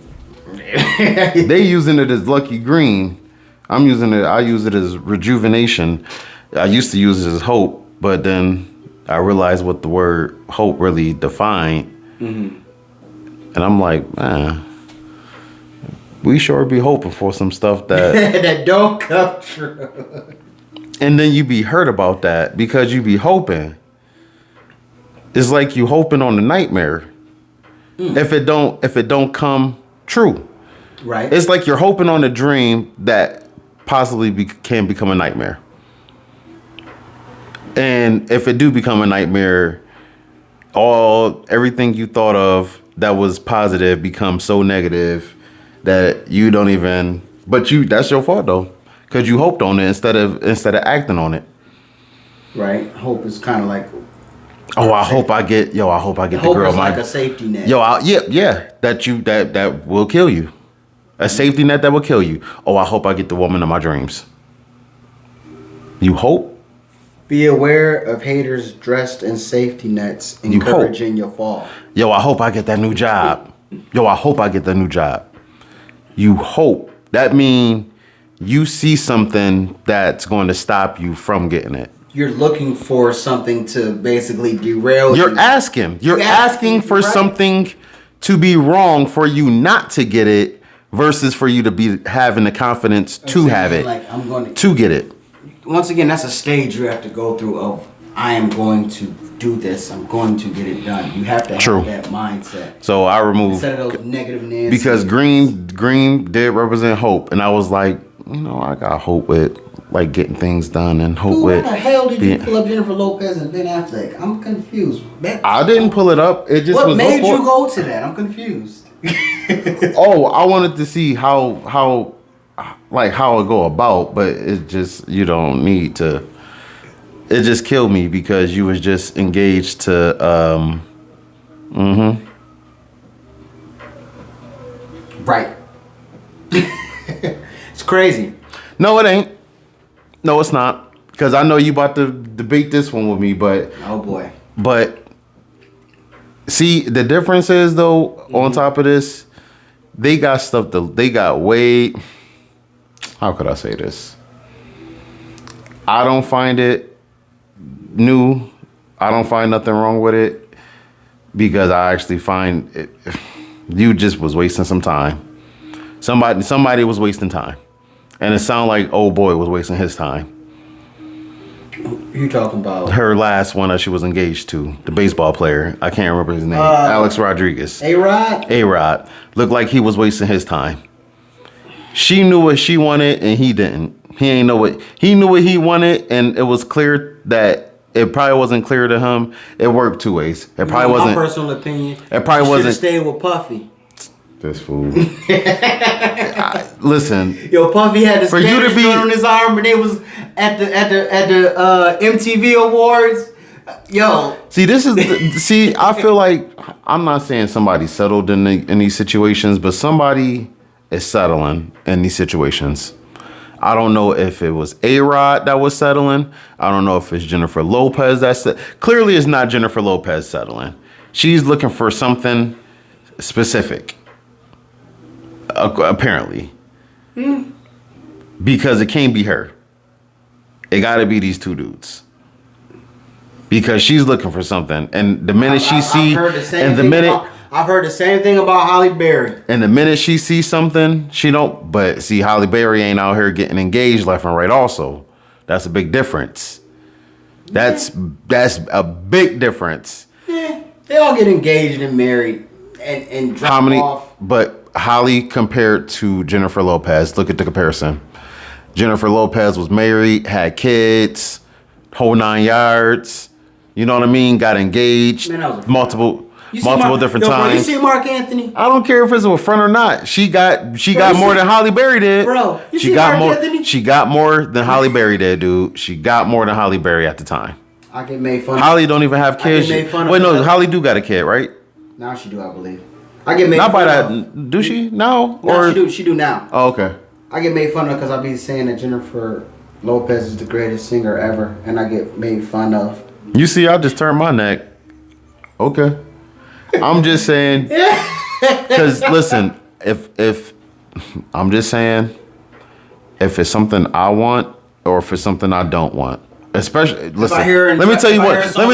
They using it as lucky green. I use it as rejuvenation. I used to use it as hope, but then I realized what the word hope really defined. Mm-hmm. And I'm like, man, we sure be hoping for some stuff that that don't come true. And then you be hurt about that because you be hoping. It's like you hoping on a nightmare. If it don't come true. Right. It's like you're hoping on a dream that possibly can become a nightmare. And if it do become a nightmare, everything you thought of that was positive becomes so negative that you don't even. But that's your fault though, because you hoped on it instead of acting on it. Right. Hope is kind of like. I hope I get the girl. Hope is like a safety net. That will kill you. A safety net that will kill you. I hope I get the woman of my dreams. You hope. Be aware of haters dressed in safety nets, encouraging your fall. I hope I get that new job. I hope I get that new job. You hope. That means you see something that's going to stop you from getting it. You're looking for something to basically derail you. You're asking for something to be wrong for you not to get it versus for you to be having the confidence to have it. Like I'm going to get it. Once again, that's a stage you have to go through of I am going to do this. I'm going to get it done. You have to have that mindset. So I removed instead of those negative Nancy because green did represent hope, and I was like, I got hope with like getting things done and hope with. Why the hell did you pull up Jennifer Lopez and Ben Affleck? I'm confused. I didn't pull it up. It just what made you go to that? I'm confused. I wanted to see how it go about, but it just you don't need to. It just killed me because you was just engaged to. Right. It's crazy. No, it ain't. No, it's not. Because I know you about to debate this one with me, but oh boy. But see, the difference is though. On top of this, they got stuff. They got way. How could I say this? I don't find it new. I don't find nothing wrong with it because I actually find it. You just was wasting some time. Somebody was wasting time, and it sounded like old boy was wasting his time. You talking about her last one that she was engaged to, the baseball player? I can't remember his name. Alex Rodriguez. A-Rod looked like he was wasting his time. She knew what she wanted and he didn't. He knew what he wanted, and it was clear that it probably wasn't clear to him. It worked two ways. It probably wasn't. My personal opinion. It probably wasn't. Stayed with Puffy. This fool. Listen. Yo, Puffy had the For you to Spanish be joint on his arm, and it was at the MTV Awards. Yo, see, I feel like I'm not saying somebody settled in these situations, but somebody is settling in these situations. I don't know if it was A-Rod that was settling. I don't know if it's Jennifer Lopez clearly it's not Jennifer Lopez settling. She's looking for something specific. Apparently. Because it can't be her. It got to be these two dudes. Because she's looking for something, and the minute I've heard the same thing about Halle Berry. And the minute she sees something, she don't. But see, Halle Berry ain't out here getting engaged left and right. Also, that's a big difference. That's a big difference. They all get engaged and married and drop off. But Halle compared to Jennifer Lopez, look at the comparison. Jennifer Lopez was married, had kids, whole 9 yards. You know what I mean? Got engaged multiple different times. Bro, you see Mark Anthony? I don't care if it's a front or not. She got more than Halle Berry did. Bro, she got more. Anthony? She got more than Halle Berry did, dude. She got more than Halle Berry at the time. I get made fun of. Halle don't even have kids. Wait, no, Halle do got a kid, right? Now she do, I believe. I get made not fun by of. that. Do she? No, or she do now. Oh, okay. I get made fun of because I be saying that Jennifer Lopez is the greatest singer ever, and I get made fun of. You see, I just turned my neck. Okay. I'm just saying. Because listen, if I'm just saying, if it's something I want or if it's something I don't want, especially listen. Let me tell you what. Let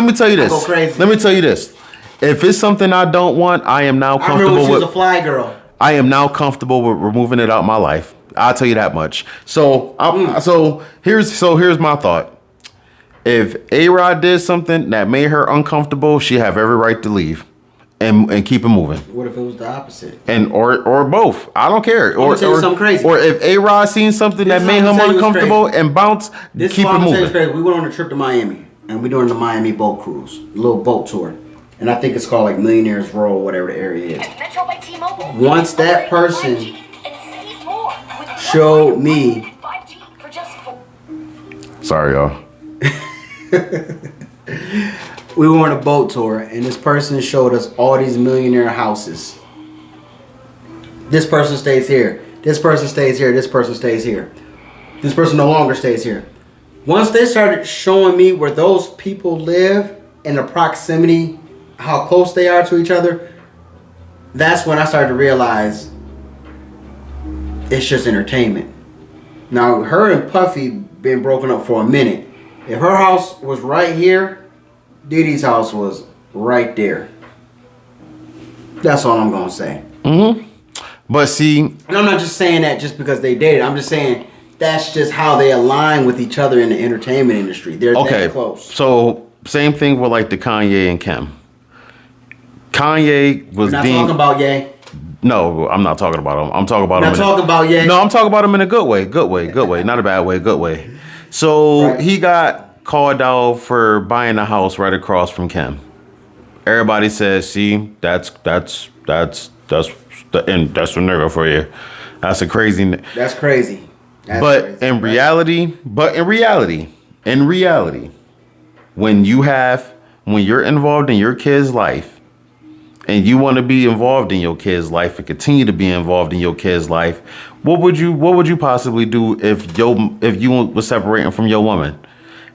me tell you this. Let me tell you this. If it's something I don't want, I am now comfortable with. I remember when she was a fly girl. I am now comfortable with removing it out my life. I'll tell you that much. So here's my thought. If A-Rod did something that made her uncomfortable, she have every right to leave and keep it moving. What if it was the opposite? And or both. I don't care. Or something crazy. Or if A-Rod seen something that made him uncomfortable and bounce, keep it moving. Crazy. We went on a trip to Miami and we're doing the Miami boat cruise, a little boat tour. And I think it's called like Millionaire's Row, whatever the area is. Once that person showed me. Sorry, y'all. We were on a boat tour and this person showed us all these millionaire houses. This person stays here. This person stays here. This person stays here. This person no longer stays here. Once they started showing me where those people live and the proximity, how close they are to each other, that's when I started to realize it's just entertainment. Now, her and Puffy been broken up for a minute. If her house was right here, Didi's house was right there. That's all I'm gonna say. Mm-hmm. But see, and I'm not just saying that just because they dated. I'm just saying that's just how they align with each other in the entertainment industry. They're that close. So same thing with like the Kanye and Kim. Kanye was talking about Ye. No, I'm not talking about him. I'm talking about him. Ye. No, I'm talking about him in a good way. Good way. Not a bad way. Good way. So he got called out for buying a house right across from Kim. Everybody says, "See, that's the nigga for you. That's a crazy." That's crazy. In reality, when you're involved in your kid's life, and you want to be involved in your kid's life and continue to be involved in your kid's life, what would you possibly do if you was separating from your woman,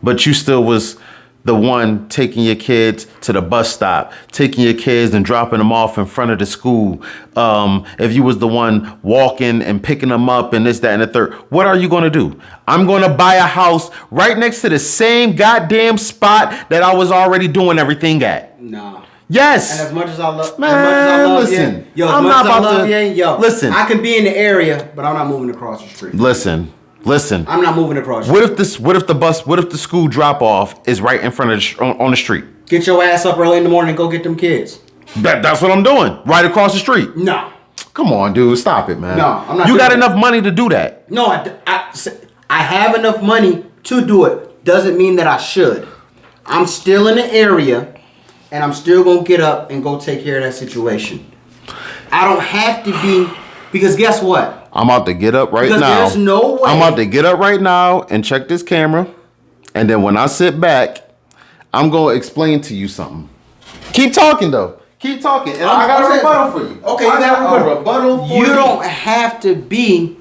but you still was the one taking your kids to the bus stop, taking your kids and dropping them off in front of the school? If you was the one walking and picking them up and this, that, and the third, what are you going to do? I'm going to buy a house right next to the same goddamn spot that I was already doing everything at. No. Yes. And as much as I love, listen. I'm not about to. Listen. I can be in the area, but I'm not moving across the street. Listen. I'm not moving across the street. What if the school drop off is right in front of on the street? Get your ass up early in the morning and go get them kids. That's what I'm doing. Right across the street. No. Come on, dude. Stop it, man. No, I'm not. You got enough money to do that. No, I have enough money to do it. Doesn't mean that I should. I'm still in the area. And I'm still going to get up and go take care of that situation. I don't have to be, because guess what? I'm about to get up right Because now. there's no way. I'm about to get up right now and check this camera. And then when I sit back, I'm going to explain to you something. Keep talking, though. Keep talking. And I got a rebuttal for you. Okay, I got a rebuttal for you. You don't have to be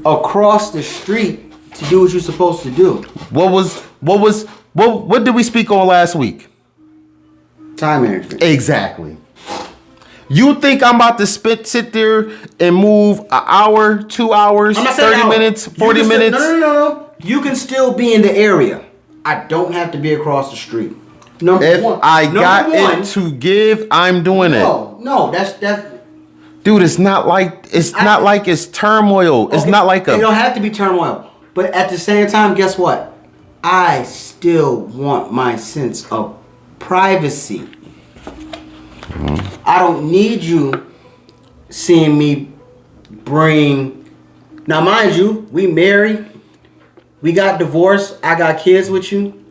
across the street to do what you're supposed to do. What did we speak on last week? Time management. Exactly. You think I'm about to sit there and move an hour, 2 hours, 30 minutes, 40 minutes? No. You can still be in the area. I don't have to be across the street. If I got it to give, I'm doing it. No, that's dude. It's not like it's turmoil. Okay, it's not like it don't have to be turmoil. But at the same time, guess what? I still want my sense of privacy. I don't need you seeing me bring. Now, mind you, we married. We got divorced. I got kids with you.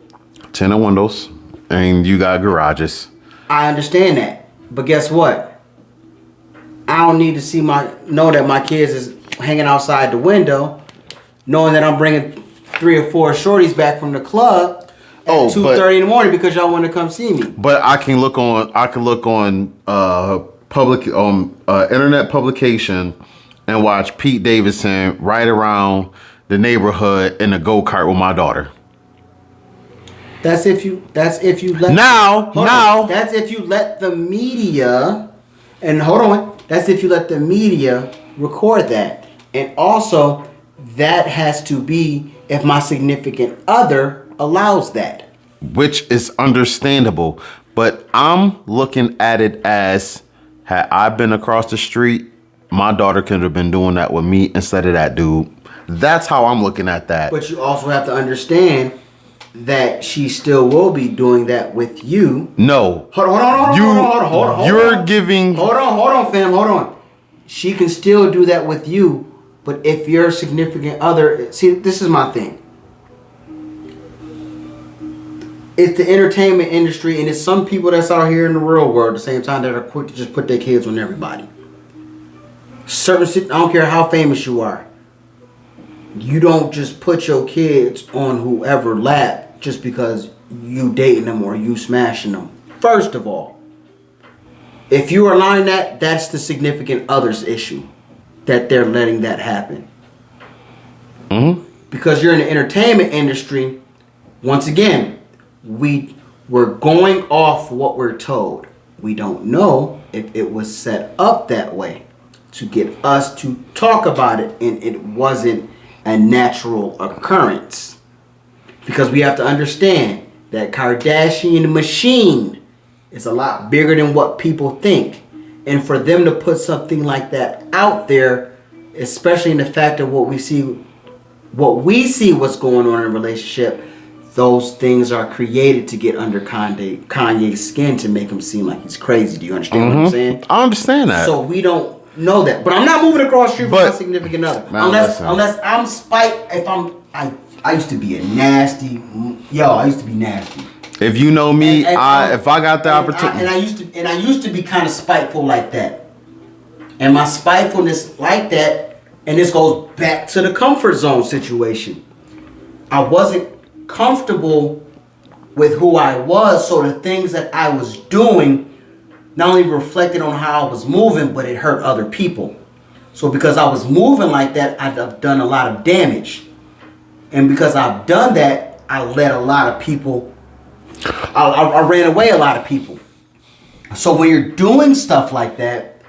Tenant windows. And you got garages. I understand that. But guess what? I don't need to know that my kids is hanging outside the window, knowing that I'm bringing 3 or 4 shorties back from the club at 2:30 in the morning because y'all want to come see me. But I can look on public internet publication and watch Pete Davidson ride around the neighborhood in a go-kart with my daughter. That's if you let That's if you let the media That's if you let the media record that. And also that has to be if my significant other allows that. Which is understandable. But I'm looking at it as, had I been across the street, my daughter could have been doing that with me instead of that dude. That's how I'm looking at that. But you also have to understand that she still will be doing that with you. No. Hold on. You're giving. Hold on, fam. Hold on. She can still do that with you, but if your significant other, see, this is my thing. It's the entertainment industry, and it's some people that's out here in the real world at the same time that are quick to just put their kids on everybody. I don't care how famous you are. You don't just put your kids on whoever lap just because you dating them or you smashing them. First of all, if you are allowing that, that's the significant other's issue, that they're letting that happen. Mm-hmm. Because you're in the entertainment industry, once again, we're going off what we're told. We don't know if it was set up that way to get us to talk about it and it wasn't a natural occurrence. Because we have to understand that Kardashian machine is a lot bigger than what people think. And for them to put something like that out there, especially in the fact of what we see what's going on in a relationship, those things are created to get under Kanye's skin to make him seem like he's crazy. Do you understand what I'm saying? I understand that. So we don't know that. But I'm not moving across the street with my significant other. Unless I'm I used to be a nasty. I used to be nasty. If you know me, if I got the opportunity, I used to be kind of spiteful like that. And my spitefulness like that, and this goes back to the comfort zone situation. I wasn't comfortable with who I was, so the things that I was doing not only reflected on how I was moving, but it hurt other people. So because I was moving like that, I've done a lot of damage. And because I've done that, I let a lot of people, I ran away a lot of people. So when you're doing stuff like that,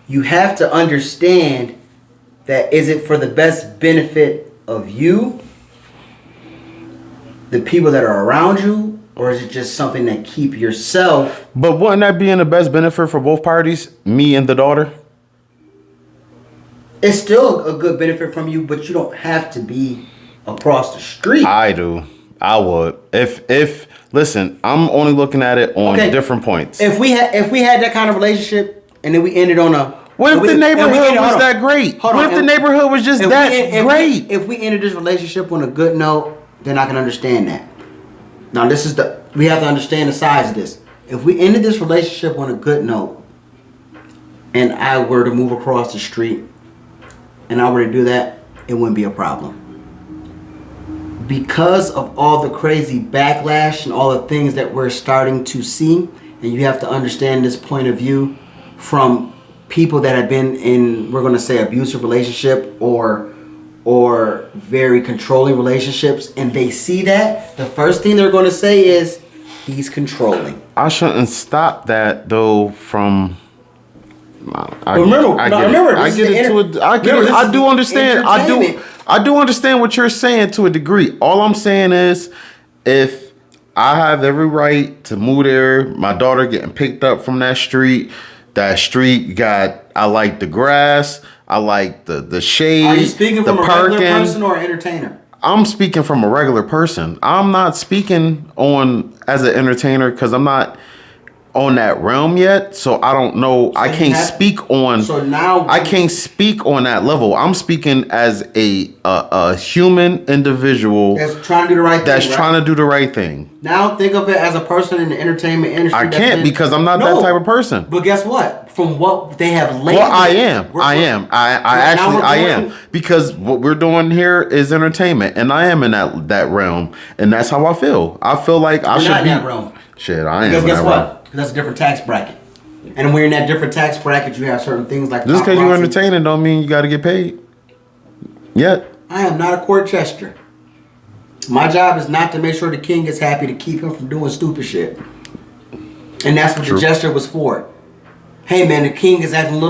you have to understand that is it for the best benefit of you, the people that are around you, or is it just something that keep yourself? But wouldn't that be in the best benefit for both parties, me and the daughter? It's still a good benefit from you, but you don't have to be across the street. I do. I would. If listen, I'm only looking at it on different points. If we had that kind of relationship and then we ended on a what if the neighborhood was that great? What if the neighborhood was just that great? If we ended this relationship on a good note, then I can understand that. Now we have to understand the size of this. If we ended this relationship on a good note, and I were to move across the street and I were to do that, it wouldn't be a problem. Because of all the crazy backlash and all the things that we're starting to see, and you have to understand this point of view from people that have been in, we're going to say, abusive relationship or very controlling relationships, and they see that, the first thing they're going to say is, he's controlling. I shouldn't stop that though from. I do understand. I do understand what you're saying to a degree. All I'm saying is, if I have every right to move there, my daughter getting picked up from that street. That street got. I like the grass. I like the shade. Are you speaking from a regular person or an entertainer? I'm speaking from a regular person. I'm not speaking on as an entertainer because I'm not on that realm yet, so I don't know. So I can't speak on. So now I can't speak on that level. I'm speaking as a human individual that's trying to do the right thing. That's trying to do the right thing. Now think of it as a person in the entertainment industry. I can't because I'm not that type of person. But guess what? From what they have labeled, well, I am because what we're doing here is entertainment, and I am in that realm, and that's how I feel. I feel like I should be in that realm. Shit, I am. Because guess what? Because that's a different tax bracket. And when you're in that different tax bracket, you have certain things like... Just because you're entertaining don't mean you got to get paid. Yet. I am not a court jester. My job is not to make sure the king is happy to keep him from doing stupid shit. And that's what the gesture was for. Hey man, the king is acting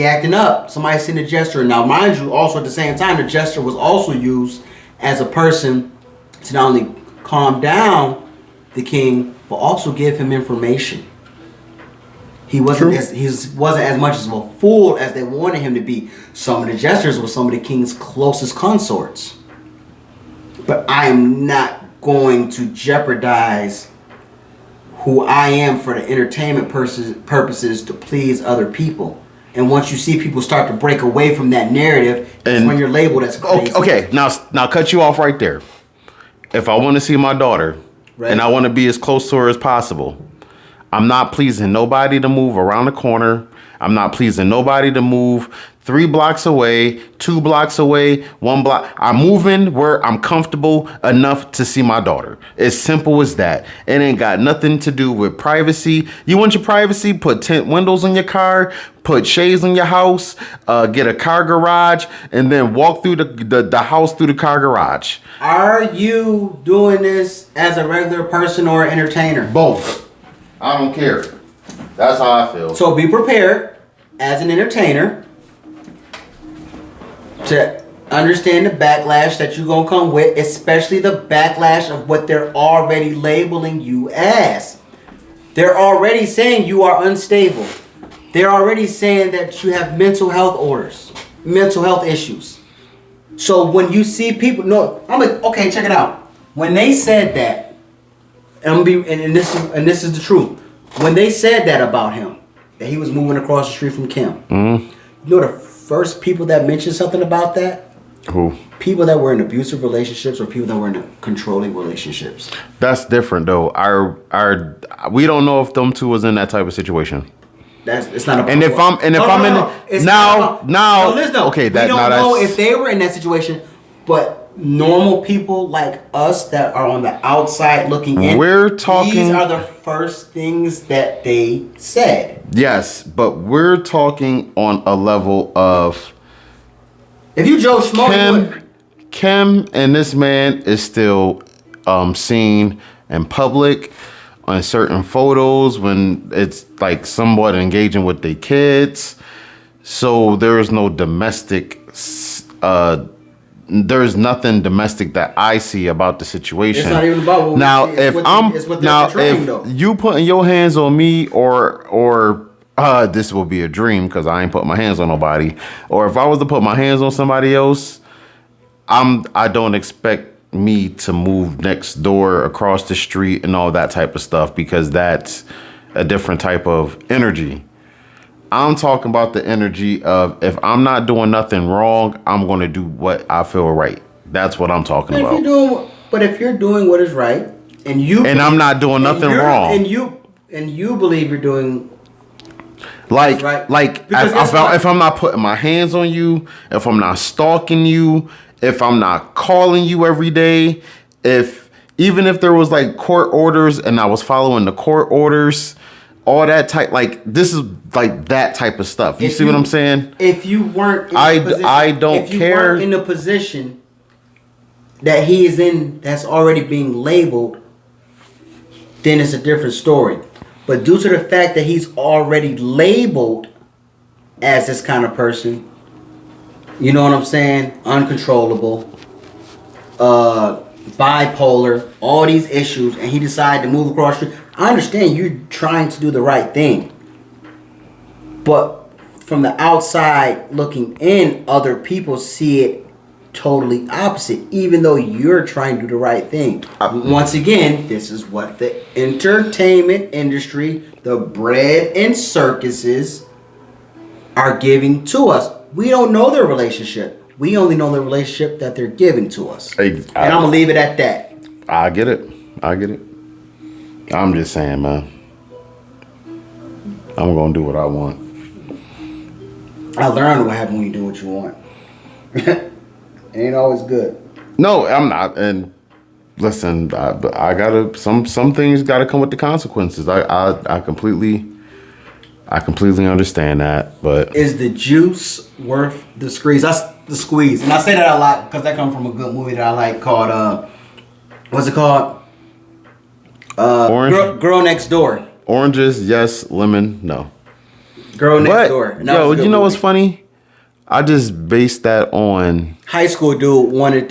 acting up. Somebody seen the gesture. Now mind you, also at the same time, the gesture was also used as a person to not only calm down the king, but also give him information. He wasn't as much of a fool as they wanted him to be. Some of the gestures were some of the king's closest consorts. But I am not going to jeopardize who I am for the entertainment purposes to please other people. And once you see people start to break away from that narrative, and when you're labeled as crazy. Okay, now cut you off right there. If I want to see my daughter, right, and I want to be as close to her as possible, I'm not pleasing nobody to move around the corner. I'm not pleasing nobody to move 3 blocks away, 2 blocks away, 1 block. I'm moving where I'm comfortable enough to see my daughter. As simple as that. It ain't got nothing to do with privacy. You want your privacy? Put tint windows on your car, put shades on your house, get a car garage, and then walk through the house through the car garage. Are you doing this as a regular person or an entertainer? Both. I don't care. That's how I feel. So be prepared as an entertainer to understand the backlash that you're going to come with, especially the backlash of what they're already labeling you as. They're already saying you are unstable. They're already saying that you have mental health issues. So when you see people, okay, check it out. When they said that, and this is the truth. When they said that about him, that he was moving across the street from Kim, you know the first people that mentioned something about that? Who? People that were in abusive relationships or people that were in controlling relationships. That's different though. We don't know if them two was in that type of situation. It's not about. And if I'm in now, listen, okay, we don't know if they were in that situation, but normal people like us that are on the outside looking in, these are the first things that they said. Yes, but we're talking on a level of if you Joe Schmo, Kim and this man is still seen in public on certain photos when it's like somewhat engaging with their kids. So there is no domestic there's nothing domestic that I see about the situation. It's not even about what now. We see. If you putting your hands on me, or this will be a dream because I ain't putting my hands on nobody. Or if I was to put my hands on somebody else, I don't expect me to move next door, across the street, and all that type of stuff because that's a different type of energy. I'm talking about the energy of if I'm not doing nothing wrong, I'm going to do what I feel right. That's what I'm talking about. If you're doing what is right, and I'm not doing nothing wrong, and you believe you're doing, Like, right. like Because if I'm not putting my hands on you, if I'm not stalking you, if I'm not calling you every day, even if there was like court orders and I was following the court orders, all that type, like this is like that type of stuff. You see what I'm saying? If you weren't, I don't if you care. weren't in the position that he is in, that's already being labeled, then it's a different story. But due to the fact that he's already labeled as this kind of person, you know what I'm saying? Uncontrollable, bipolar, all these issues, and he decided to move across the street. I understand you're trying to do the right thing, but from the outside looking in, other people see it totally opposite, even though you're trying to do the right thing. Once again, this is what the entertainment industry, the bread and circuses are giving to us. We don't know their relationship. We only know the relationship that they're giving to us. And I'm going to leave it at that. I get it. I'm just saying, man. I'm going to do what I want. I learned what happens when you do what you want. It ain't always good. No, I'm not. And listen, I gotta some things gotta come with the consequences. I completely understand that. But is the juice worth the squeeze? That's the squeeze, and I say that a lot because that comes from a good movie that I like called what's it called? Orange. Girl Next Door. Oranges, yes. Lemon, no. Girl Next Door. Yo, you know what's funny? I just based that on high school dude wanted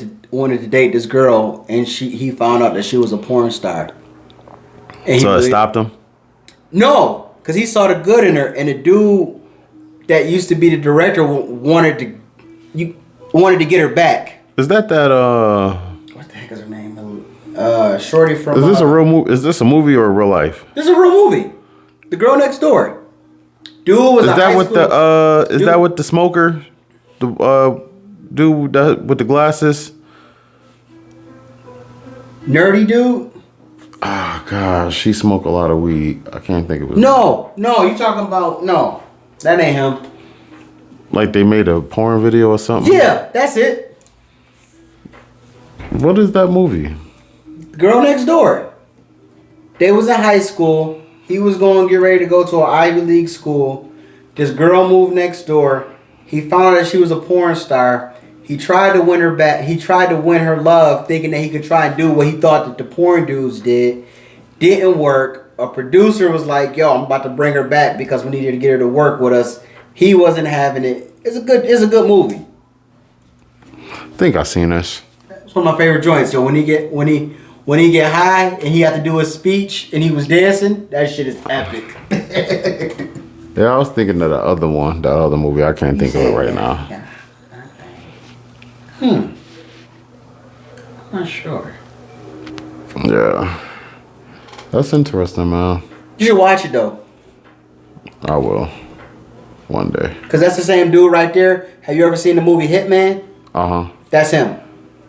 to date this girl, and he found out that she was a porn star. And so it stopped him? No, because he saw the good in her, and the dude that used to be the director wanted to get her back. Is that what the heck is her name? Shorty from. Is this a real movie? Is this a movie or a real life? This is a real movie. The Girl Next Door. Dude was is that with the is that with the smoker? The dude with the glasses? Nerdy dude? Oh gosh, she smoked a lot of weed. I can't think of it. No, you talking about no. That ain't him. Like they made a porn video or something? Yeah, that's it. What is that movie? Girl Next Door. They was in high school. He was going to get ready to go to an Ivy League school. This girl moved next door. He found out that she was a porn star. He tried to win her back. He tried to win her love, thinking that he could try and do what he thought that the porn dudes did. Didn't work. A producer was like, "Yo, I'm about to bring her back because we needed to get her to work with us." He wasn't having it. It's a good movie. I think I've seen this. It's one of my favorite joints. So when he get high and he had to do his speech and he was dancing, that shit is epic. Yeah, I was thinking of the other movie. I can't think of it right now. I'm not sure. Yeah. That's interesting, man. You should watch it though. I will. One day. Cause that's the same dude right there. Have you ever seen the movie Hitman? Uh-huh. That's him.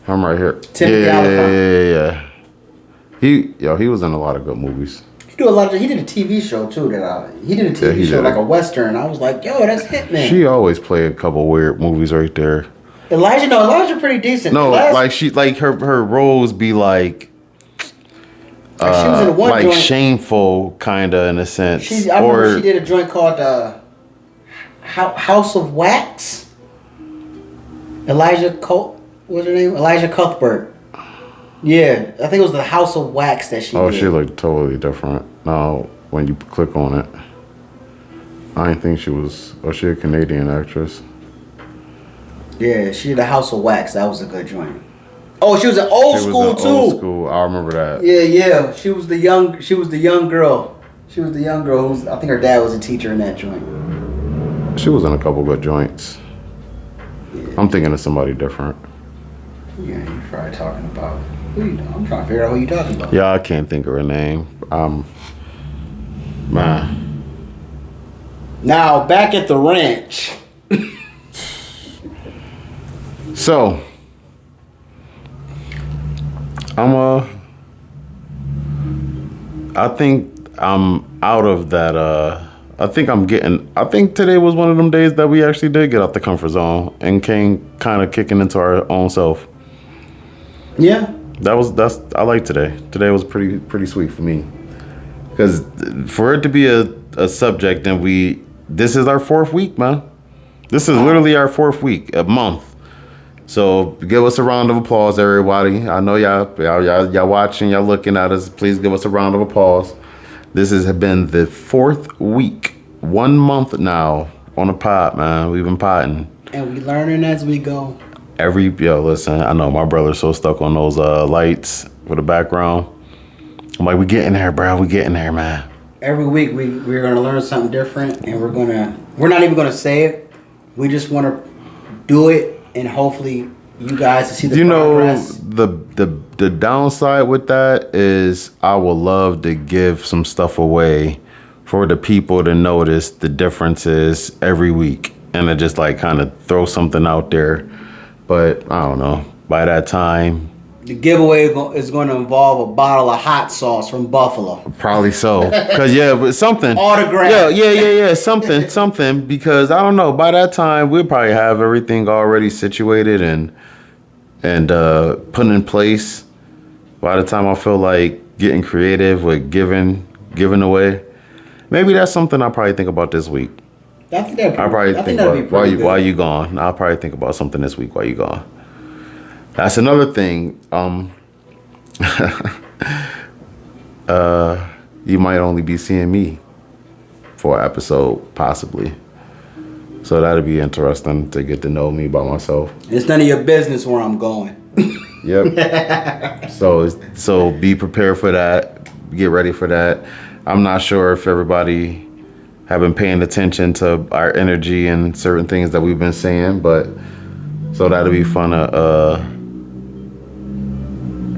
I'm right here. Timothy Olyphant. Yeah. He was in a lot of good movies. He did a TV show too. He did a TV show like a Western. I was like, yo, that's Hitman. She always played a couple weird movies right there. Elijah pretty decent. No, her roles be like she was in one like joint. shameful kinda in a sense. I remember she did a joint called House of Wax. Elijah Cuthbert. Yeah, I think it was the House of Wax that she did. Oh, she looked totally different. Now, when you click on it, I didn't think she was. Oh, she a Canadian actress. Yeah, she did the House of Wax. That was a good joint. Oh, she was an old school too. Old school. I remember that. Yeah. She was the young girl. She was the young girl who's. I think her dad was a teacher in that joint. She was in a couple good joints. Yeah. I'm thinking of somebody different. Yeah, you're probably talking about. I'm trying to figure out who you're talking about. Yeah, I can't think of her name. Man. Now back at the ranch. So, I think I'm out of that I think today was one of them days that we actually did get out the comfort zone and came kind of kicking into our own self. Yeah. I like today. Today was pretty sweet for me. Because for it to be a subject, and this is our 4th week, man. This is literally our 4th week, a month. So give us a round of applause, everybody. I know y'all watching, y'all looking at us. Please give us a round of applause. This has been the 4th week, 1 month now on the pod, man. We've been podding. And we learning as we go. Listen, I know my brother's so stuck on those lights with the background. I'm like, we getting there, bro. We getting there, man. Every week we're gonna learn something different, and we're not even gonna say it. We just want to do it, and hopefully you guys see the progress. The downside with that is I would love to give some stuff away for the people to notice the differences every week, and to just like kind of throw something out there. But I don't know. By that time, the giveaway is going to involve a bottle of hot sauce from Buffalo. Probably so. Cause but something. Autograph. Yeah. Something. Because I don't know. By that time, we'll probably have everything already situated and put in place. By the time I feel like getting creative with giving away, maybe that's something I'll probably think about this week. I'll probably think about while you gone. I'll probably think about something this week while you gone. That's another thing. You might only be seeing me for an episode, possibly. So that'd be interesting to get to know me by myself. It's none of your business where I'm going. Yep. So be prepared for that. Get ready for that. I'm not sure if everybody have been paying attention to our energy and certain things that we've been saying, but so that'll be fun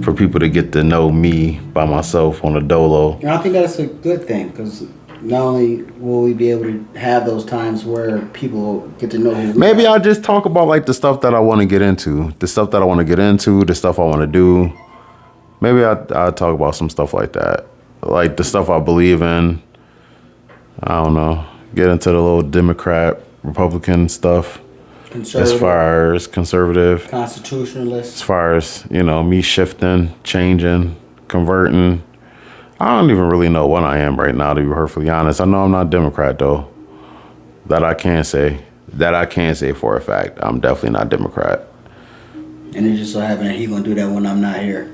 for people to get to know me by myself on a dolo. And I think that's a good thing, because not only will we be able to have those times where people get to know who we Maybe are. I'll just talk about like the stuff that I want to get into, the stuff I want to do. Maybe I'll talk about some stuff like that, like the stuff I believe in. I don't know. Get into the little Democrat, Republican stuff. As far as conservative. Constitutionalist. As far as, me shifting, changing, converting. I don't even really know what I am right now, to be perfectly honest. I know I'm not Democrat, though. That I can say. That I can say for a fact. I'm definitely not Democrat. And it just so happened that he's going to do that when I'm not here.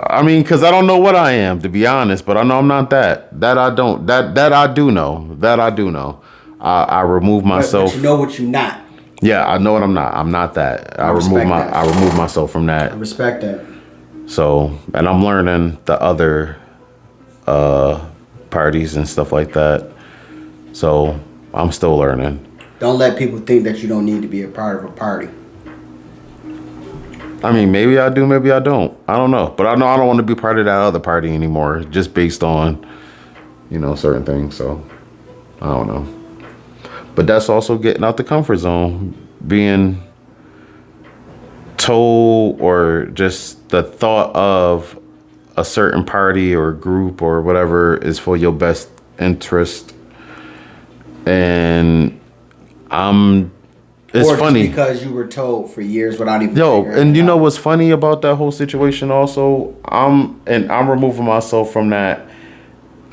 I mean, because I don't know what I am, to be honest, but I know I'm not that. That I don't. That I do know. That I do know. I remove myself. But you know what you're not. Yeah, I know what I'm not. I'm not that. I remove myself from that. I respect that. So, and I'm learning the other parties and stuff like that. So, I'm still learning. Don't let people think that you don't need to be a part of a party. I mean, maybe I do, maybe I don't. I don't know. But I know I don't want to be part of that other party anymore, just based on, certain things. So, I don't know. But that's also getting out the comfort zone, being told, or just the thought of a certain party or group or whatever is for your best interest. And it's funny because you were told for years without even. And you know what's funny about that whole situation? Also, I'm removing myself from that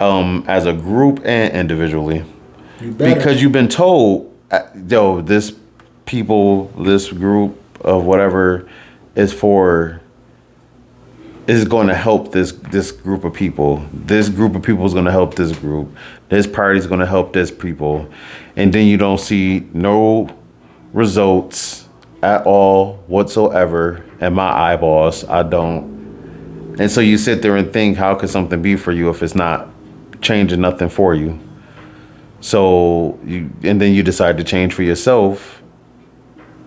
as a group and individually, because you've been told, this group of whatever is going to help this group of people. This group of people is going to help this group. This party is going to help this people, and then you don't see no results at all whatsoever in my eyeballs. I don't. And so you sit there and think, how could something be for you if it's not changing nothing for you? So then you decide to change for yourself,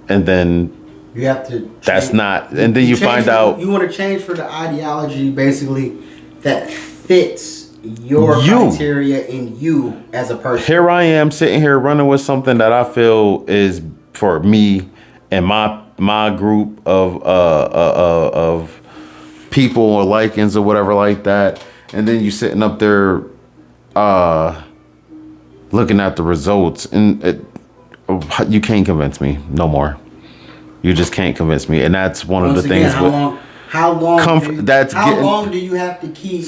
and then you have to change. That's not, and then you find out you want to change for the ideology basically that fits your criteria in you as a person. Here I am sitting here running with something that I feel is for me and my group of people or likings or whatever like that, and then you sitting up there looking at the results, and you can't convince me no more. You just can't convince me, and that's one of the things. How long do you have to keep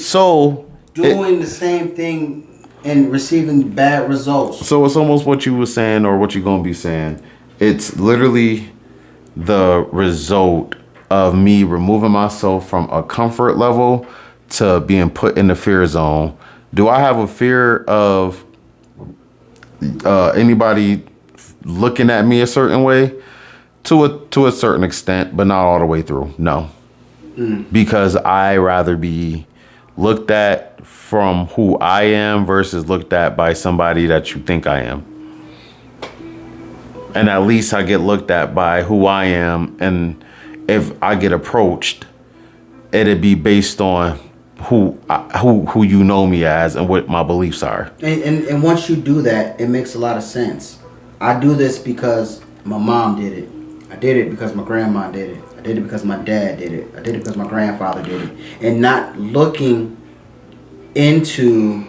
doing the same thing and receiving bad results? So it's almost what you were saying, or what you're gonna be saying. It's literally the result of me removing myself from a comfort level to being put in the fear zone. Do I have a fear of anybody looking at me a certain way? To a certain extent, but not all the way through. No. Because I rather be looked at from who I am versus looked at by somebody that you think I am. And at least I get looked at by who I am, and if I get approached, it'd be based on who you know me as and what my beliefs are. And once you do that, it makes a lot of sense. I do this because my mom did it. I did it because my grandma did it. I did it because my dad did it. I did it because my grandfather did it. And not looking into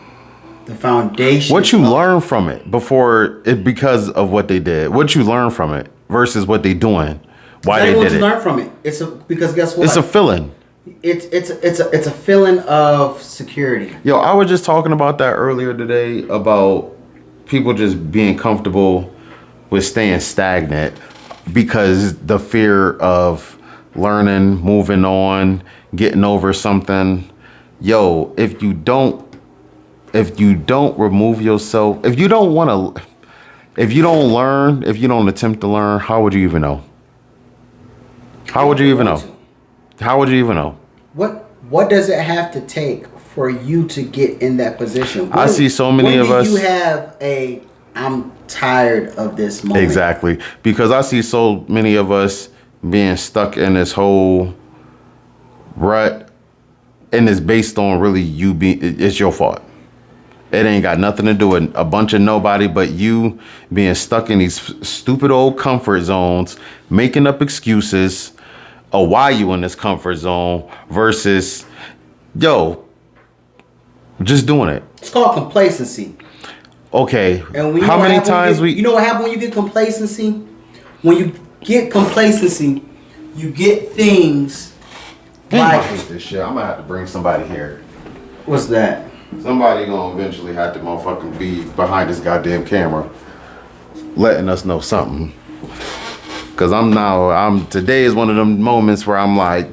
the foundation. What you learn from it before it, because of what they did. What you learn from it versus what they doing. Why they did it. What you learn from it. Because guess what? It's a feeling. It's a feeling of security. Yo, I was just talking about that earlier today, about people just being comfortable with staying stagnant because the fear of learning, moving on, getting over something. Yo, if you don't remove yourself, if you don't learn, if you don't attempt to learn, how would you even know? How would you even know? What does it have to take for you to get in that position? I see so many of us. You have I'm tired of this moment. Exactly. Because I see so many of us being stuck in this whole rut, and it's based on really it's your fault. It ain't got nothing to do with a bunch of nobody but you being stuck in these stupid old comfort zones, making up excuses of why you in this comfort zone versus, just doing it. It's called complacency. Okay. And how many times you know what happens when you get complacency? When you get complacency, you get things like. I hate this shit. I'm gonna have to bring somebody here. What's that? Somebody gonna eventually have to motherfucking be behind this goddamn camera, letting us know something. Cause today is one of them moments where I'm like,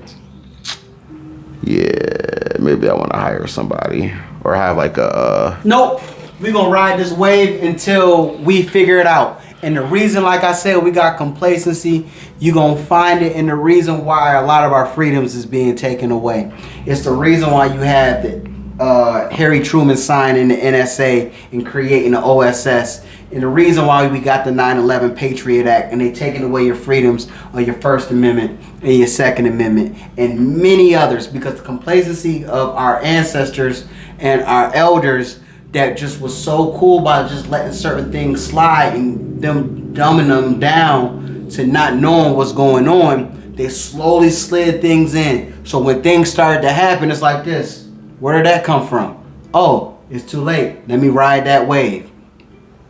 yeah, maybe I want to hire somebody or have like a. Nope. We're going to ride this wave until we figure it out. And the reason, like I said, we got complacency, you're going to find it in the reason why a lot of our freedoms is being taken away. It's the reason why you have the Harry Truman signing the NSA and creating the OSS. And the reason why we got the 9/11 Patriot Act and they taking away your freedoms on your First Amendment and your Second Amendment and many others, because the complacency of our ancestors and our elders that just was so cool by just letting certain things slide and them dumbing them down to not knowing what's going on, they slowly slid things in. So when things started to happen, it's like this. Where did that come from? Oh, it's too late. Let me ride that wave.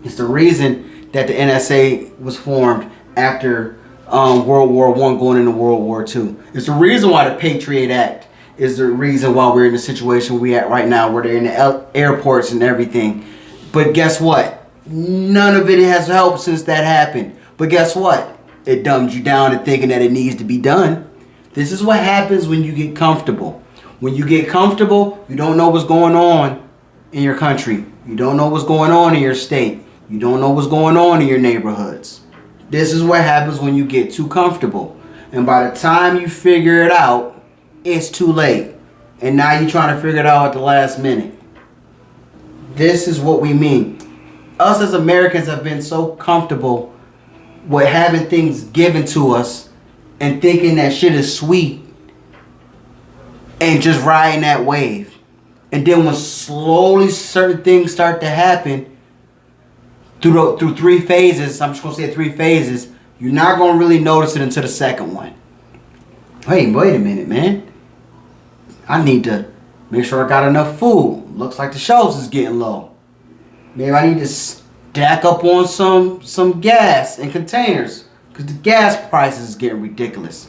It's the reason that the NSA was formed after World War I going into World War II. It's the reason why the Patriot Act is the reason why we're in the situation we at right now, where they're in the airports and everything. But guess what? None of it has helped since that happened. But guess what? It dumbed you down to thinking that it needs to be done. This is what happens when you get comfortable. When you get comfortable, you don't know what's going on in your country. You don't know what's going on in your state. You don't know what's going on in your neighborhoods. This is what happens when you get too comfortable. And by the time you figure it out, it's too late. And now you're trying to figure it out at the last minute. This is what we mean. Us as Americans have been so comfortable with having things given to us and thinking that shit is sweet and just riding that wave. And then when slowly certain things start to happen through 3 phases, I'm just going to say 3 phases, you're not going to really notice it until the second one. Wait a minute, man. I need to make sure I got enough food. looks like the shelves is getting low. Maybe I need to stack up on some gas in containers because the gas prices is getting ridiculous.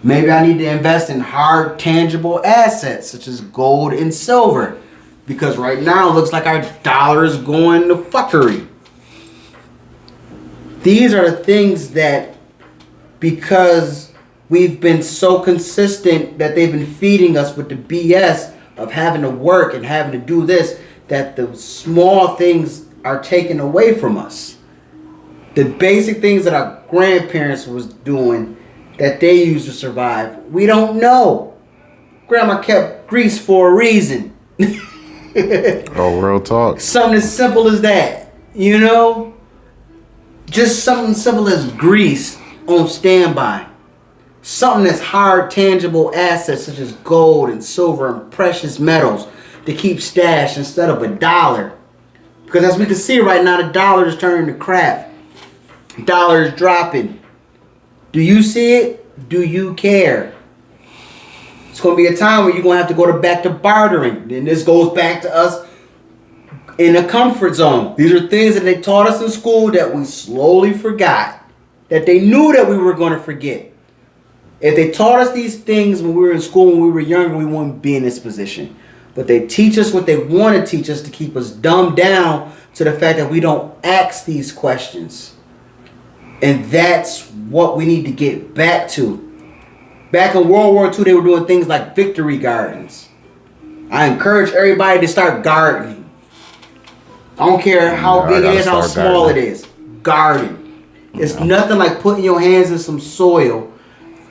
Maybe I need to invest in hard, tangible assets such as gold and silver because right now it looks like our dollar is going to fuckery. These are the things that, because we've been so consistent that they've been feeding us with the BS of having to work and having to do this, that the small things are taken away from us. The basic things that our grandparents was doing that they used to survive, we don't know. Grandma kept grease for a reason. Oh, real talk. Something as simple as that, you know? Just something simple as grease on standby. Something that's hard, tangible assets such as gold and silver and precious metals to keep stashed instead of $1. Because as we can see right now, the dollar is turning to crap. Dollar is dropping. Do you see it? Do you care? It's going to be a time where you're going to have to go back to bartering. And this goes back to us in a comfort zone. These are things that they taught us in school that we slowly forgot. That they knew that we were going to forget. If they taught us these things when we were in school, when we were younger, we wouldn't be in this position. But they teach us what they want to teach us to keep us dumbed down to the fact that we don't ask these questions. And that's what we need to get back to. Back in World War II, they were doing things like victory gardens. I encourage everybody to start gardening. I don't care how big it is, how small it is. Garden. It's nothing like putting your hands in some soil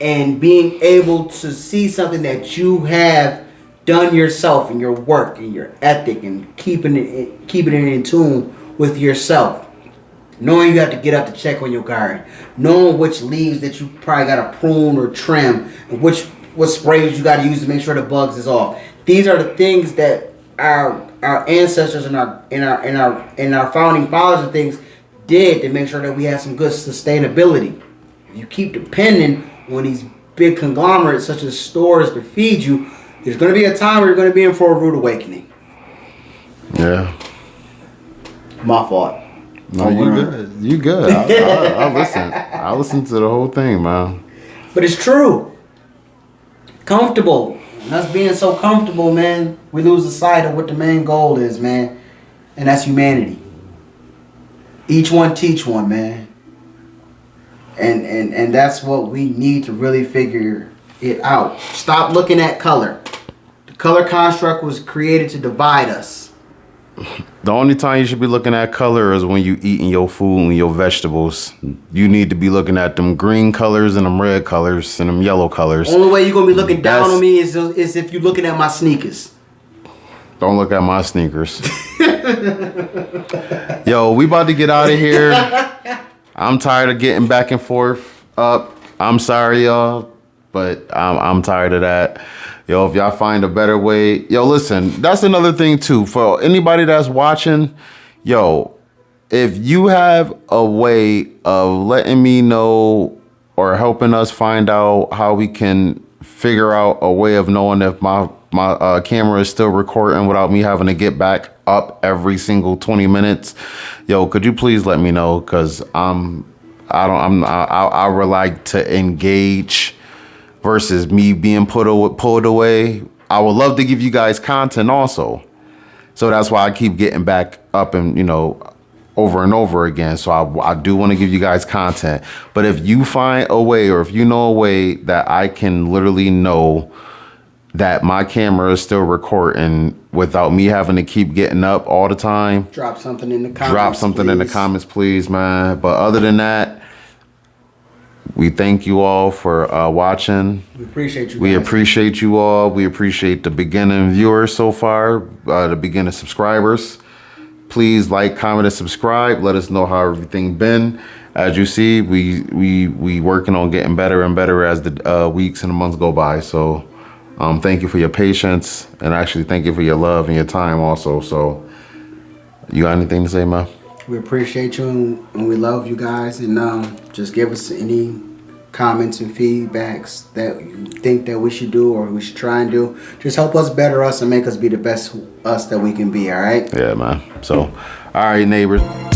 and being able to see something that you have done yourself in your work and your ethic and keeping it in tune with yourself. Knowing you have to get up to check on your garden. Knowing which leaves that you probably got to prune or trim. And what sprays you got to use to make sure the bugs is off. These are the things that our ancestors and our founding fathers and things did to make sure that we had some good sustainability. If you keep depending on these big conglomerates such as stores to feed you, there's going to be a time where you're going to be in for a rude awakening. Yeah. My fault. No, you good. You good. I listen. I listen to the whole thing, man. But it's true. Comfortable. And us being so comfortable, man, we lose the sight of what the main goal is, man. And that's humanity. Each one teach one, man. And that's what we need to really figure it out. Stop looking at color. The color construct was created to divide us. The only time you should be looking at color is when you eating your food and your vegetables. You need to be looking at them green colors and them red colors and them yellow colors. Only way you're going to be looking down on me is if you're looking at my sneakers. Don't look at my sneakers. Yo, we about to get out of here. I'm tired of getting back and forth up. I'm sorry, y'all, but I'm tired of that. Yo, if y'all find a better way, yo, listen, that's another thing too. For anybody that's watching, yo, if you have a way of letting me know or helping us find out how we can figure out a way of knowing if my camera is still recording without me having to get back up every single 20 minutes, yo, could you please let me know? Because I would like to engage versus me being pulled away. I would love to give you guys content also. So that's why I keep getting back up and, over and over again. So I do want to give you guys content. But if you find a way or if you know a way that I can literally know that my camera is still recording without me having to keep getting up all the time. Drop something in the comments. Drop something in the comments, please, man. But other than that, we thank you all for watching. We appreciate you. We appreciate you all. We appreciate the beginning viewers so far, the beginning subscribers. Please like, comment, and subscribe. Let us know how everything been. As you see, we working on getting better and better as the weeks and the months go by. So thank you for your patience, and actually thank you for your love and your time also. So you got anything to say, man? We appreciate you and we love you guys, and just give us any comments and feedbacks that you think that we should do or we should try and do. Just help us better us and make us be the best us that we can be, all right? Yeah, man. So, all right, neighbors.